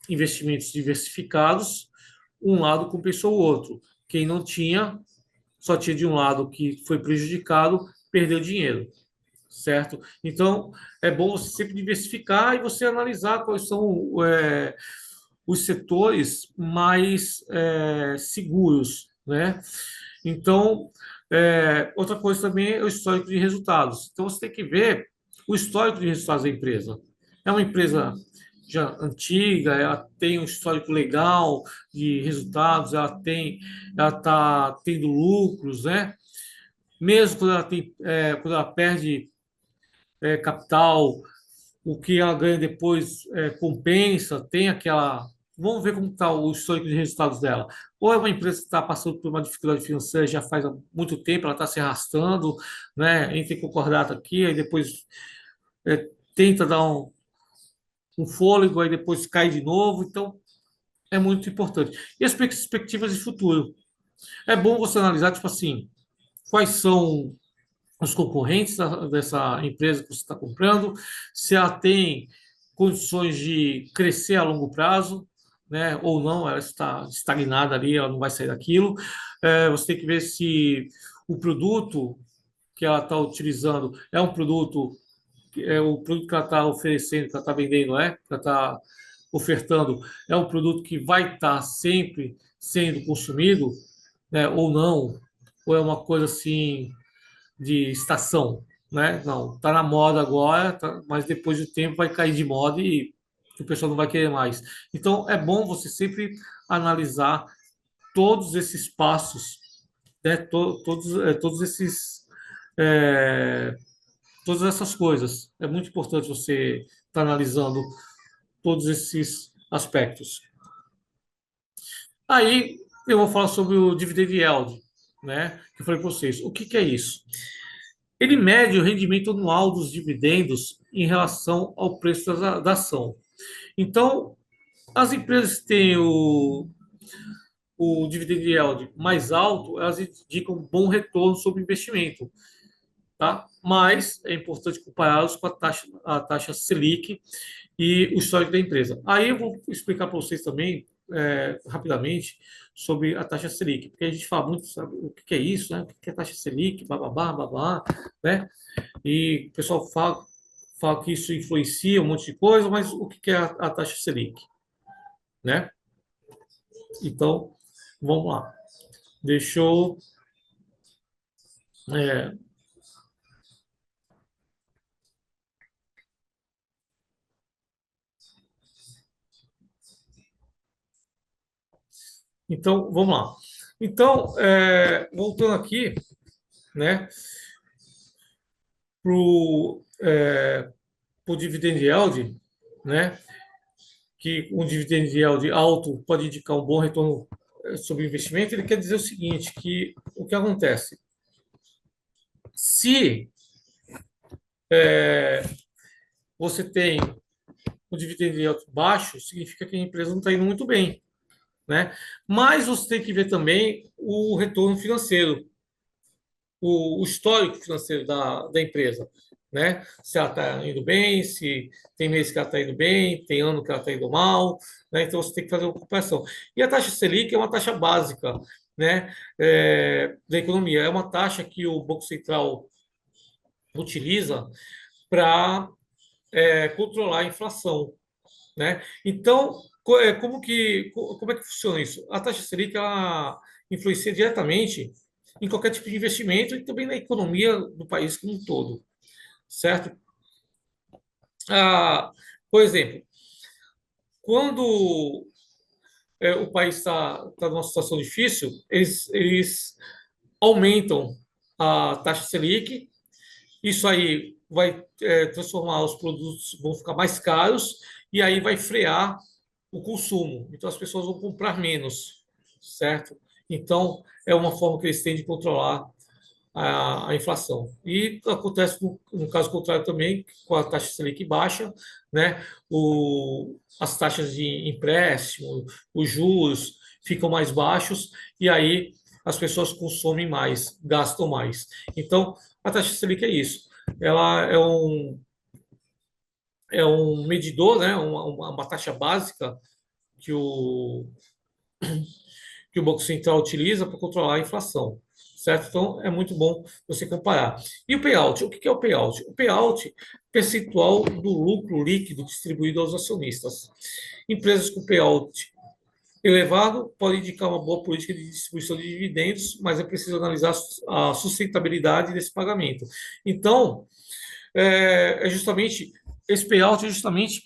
investimentos diversificados, um lado compensou o outro. Quem não tinha, só tinha de um lado que foi prejudicado, perdeu dinheiro, certo? Então, é bom você sempre diversificar e você analisar quais são os setores mais seguros, né? Então, outra coisa também é o histórico de resultados. Então, você tem que ver o histórico de resultados da empresa. É uma empresa já antiga, ela tem um histórico legal de resultados, ela está tendo lucros, né? Mesmo quando quando ela perde capital, o que ela ganha depois compensa, tem aquela. Vamos ver como está o histórico de resultados dela. Ou é uma empresa que está passando por uma dificuldade financeira já faz muito tempo, ela está se arrastando, né? Entra em concordata aqui, aí depois tenta dar um fôlego, aí depois cai de novo. Então, é muito importante. E as perspectivas de futuro? É bom você analisar, tipo assim, quais são os concorrentes dessa empresa que você está comprando, se ela tem condições de crescer a longo prazo, né, ou não, ela está estagnada ali, ela não vai sair daquilo. Você tem que ver se o produto que ela está utilizando é um produto, o produto que ela está oferecendo, que ela está vendendo, que ela está ofertando, é um produto que vai estar sempre sendo consumido, né, ou não, ou é uma coisa assim de estação, né? Não, tá na moda agora, mas depois do tempo vai cair de moda e o pessoal não vai querer mais. Então é bom você sempre analisar todos esses passos, né? Todos esses é, todas essas coisas. É muito importante você estar analisando todos esses aspectos. Aí eu vou falar sobre o dividend yield, né? Que eu falei para vocês. O que que é isso? Ele mede o rendimento anual dos dividendos em relação ao preço da ação. Então, as empresas que têm o dividend yield mais alto, elas indicam um bom retorno sobre o investimento, tá? Mas é importante compará-los com a taxa Selic e o histórico da empresa. Aí eu vou explicar para vocês também, rapidamente, sobre a taxa Selic, porque a gente fala muito, sabe, o que é isso, né? O que é taxa Selic, bababá, babá, né? E o pessoal fala que isso influencia um monte de coisa, mas o que é a taxa Selic, né? Então, vamos lá. Deixa eu. é, então, vamos lá. Então, voltando aqui, né, para o dividend yield, né, que um dividend yield alto pode indicar um bom retorno sobre o investimento, ele quer dizer o seguinte, que o que acontece? Se você tem um dividend yield baixo, significa que a empresa não está indo muito bem, né? Mas você tem que ver também o retorno financeiro, o histórico financeiro da empresa, né? Se ela está indo bem, se tem mês que ela está indo bem, tem ano que ela está indo mal, né? Então você tem que fazer uma comparação. E a taxa Selic é uma taxa básica, né? Da economia. É uma taxa que o Banco Central utiliza para controlar a inflação, né? Então, como é que funciona isso? A taxa Selic ela influencia diretamente em qualquer tipo de investimento e também na economia do país como um todo, certo? Ah, por exemplo, quando o país está numa situação difícil, eles aumentam a taxa Selic. Isso aí vai transformar os produtos, vão ficar mais caros e aí vai frear o consumo. Então as pessoas vão comprar menos, certo? Então é uma forma que eles têm de controlar a inflação. E acontece no caso contrário também, com a taxa Selic baixa, né? As taxas de empréstimo, os juros ficam mais baixos e aí as pessoas consomem mais, gastam mais. Então, a taxa Selic é isso. Ela é um medidor, né? Uma taxa básica que que o Banco Central utiliza para controlar a inflação, certo? Então, é muito bom você comparar. E o payout? O que é o payout? O payout é percentual do lucro líquido distribuído aos acionistas. Empresas com payout elevado podem indicar uma boa política de distribuição de dividendos, mas é preciso analisar a sustentabilidade desse pagamento. Então, justamente esse payout é justamente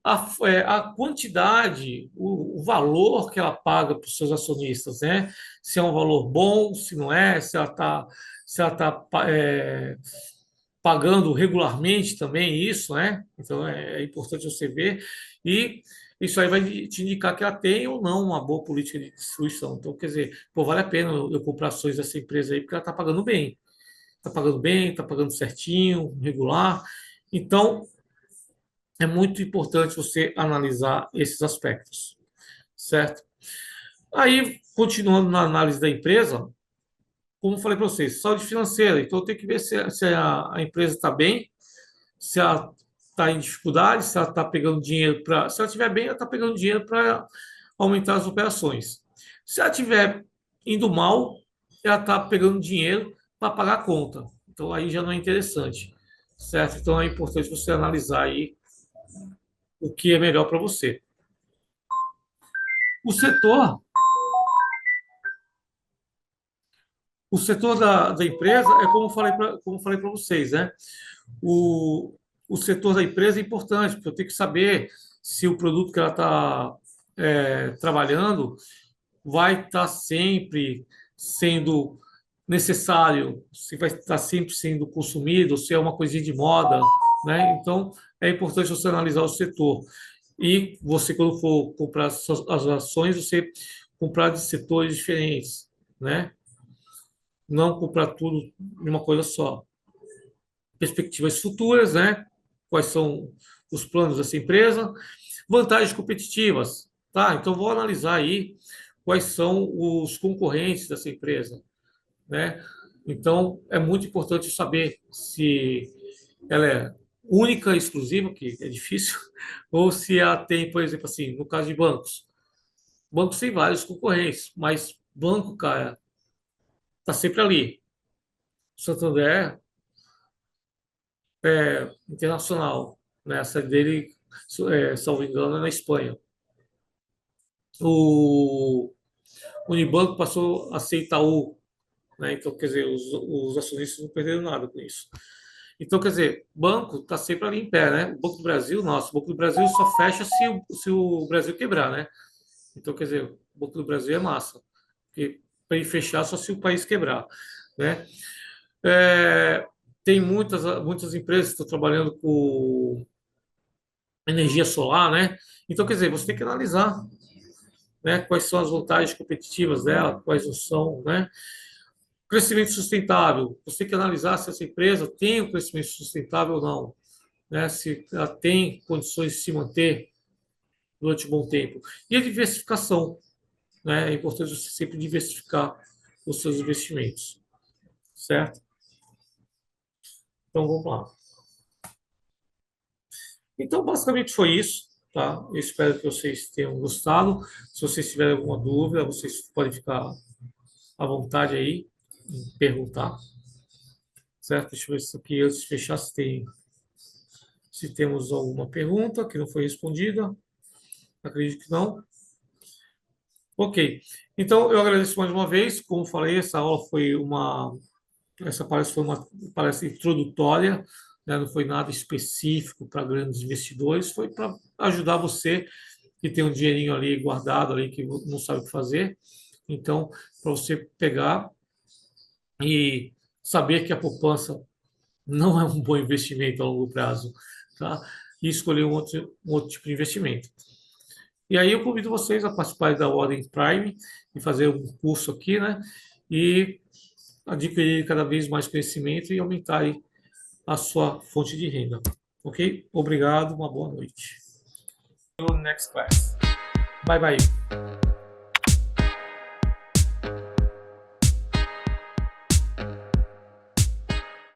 a quantidade, o valor que ela paga para os seus acionistas, né? Se é um valor bom, se não é, se ela tá, pagando regularmente também isso, né? Então é importante você ver e isso aí vai te indicar que ela tem ou não uma boa política de distribuição. Então, quer dizer, pô, vale a pena eu comprar ações dessa empresa aí porque ela está pagando bem, está pagando certinho, regular. Então, é muito importante você analisar esses aspectos, certo? Aí, continuando na análise da empresa, como eu falei para vocês, saúde financeira. Então, eu tenho que ver se a empresa está bem, se ela está em dificuldade, se ela está pegando dinheiro para. Se ela estiver bem, ela está pegando dinheiro para aumentar as operações. Se ela estiver indo mal, ela está pegando dinheiro para pagar a conta. Então, aí já não é interessante, certo? Então, é importante você analisar aí o que é melhor para você. O setor, o setor da empresa é como eu falei para vocês, né? O, o setor da empresa é importante, porque eu tenho que saber se o produto que ela está trabalhando vai estar sempre sendo necessário, se vai estar sempre sendo consumido, se é uma coisinha de moda, né? Então, é importante você analisar o setor. E você, quando for comprar as ações, você comprar de setores diferentes, né? Não comprar tudo em uma coisa só. Perspectivas futuras, né? Quais são os planos dessa empresa? Vantagens competitivas, tá? Então, vou analisar aí quais são os concorrentes dessa empresa, né? Então, é muito importante saber se ela é única, exclusiva, que é difícil, ou se ela tem, por exemplo, assim, no caso de bancos. Bancos tem vários concorrentes, mas banco, cara, tá sempre ali. O Santander é internacional, né? A sede dele, salvo engano, é na Espanha. O Unibanco passou a ser Itaú, né? Então, quer dizer, os acionistas não perderam nada com isso. Então, quer dizer, banco está sempre ali em pé, né? O Banco do Brasil, nossa, o Banco do Brasil só fecha se o Brasil quebrar, né? Então, quer dizer, o Banco do Brasil é massa, porque para ele fechar só se o país quebrar, né? É, tem muitas empresas que estão trabalhando com energia solar, né? Então, quer dizer, você tem que analisar, né, quais são as vantagens competitivas dela, quais não são, né? Crescimento sustentável, você tem que analisar se essa empresa tem um crescimento sustentável ou não, né? Se ela tem condições de se manter durante um bom tempo. E a diversificação, né? É importante você sempre diversificar os seus investimentos, certo? Então, vamos lá. Então, basicamente foi isso, tá? Eu espero que vocês tenham gostado. Se vocês tiverem alguma dúvida, vocês podem ficar à vontade aí em perguntar, certo? Deixa eu ver se aqui, antes de fechar, se temos alguma pergunta que não foi respondida. Acredito que não. Ok. Então, eu agradeço mais uma vez. Como falei, essa palestra foi uma palestra introdutória, né? Não foi nada específico para grandes investidores, foi para ajudar você que tem um dinheirinho ali guardado ali que não sabe o que fazer. Então, para você pegar e saber que a poupança não é um bom investimento a longo prazo, tá? E escolher um outro tipo de investimento. E aí eu convido vocês a participar da Ordem Prime e fazer um curso aqui, né? E adquirir cada vez mais conhecimento e aumentar aí a sua fonte de renda. Ok? Obrigado, uma boa noite. Next class. Bye bye.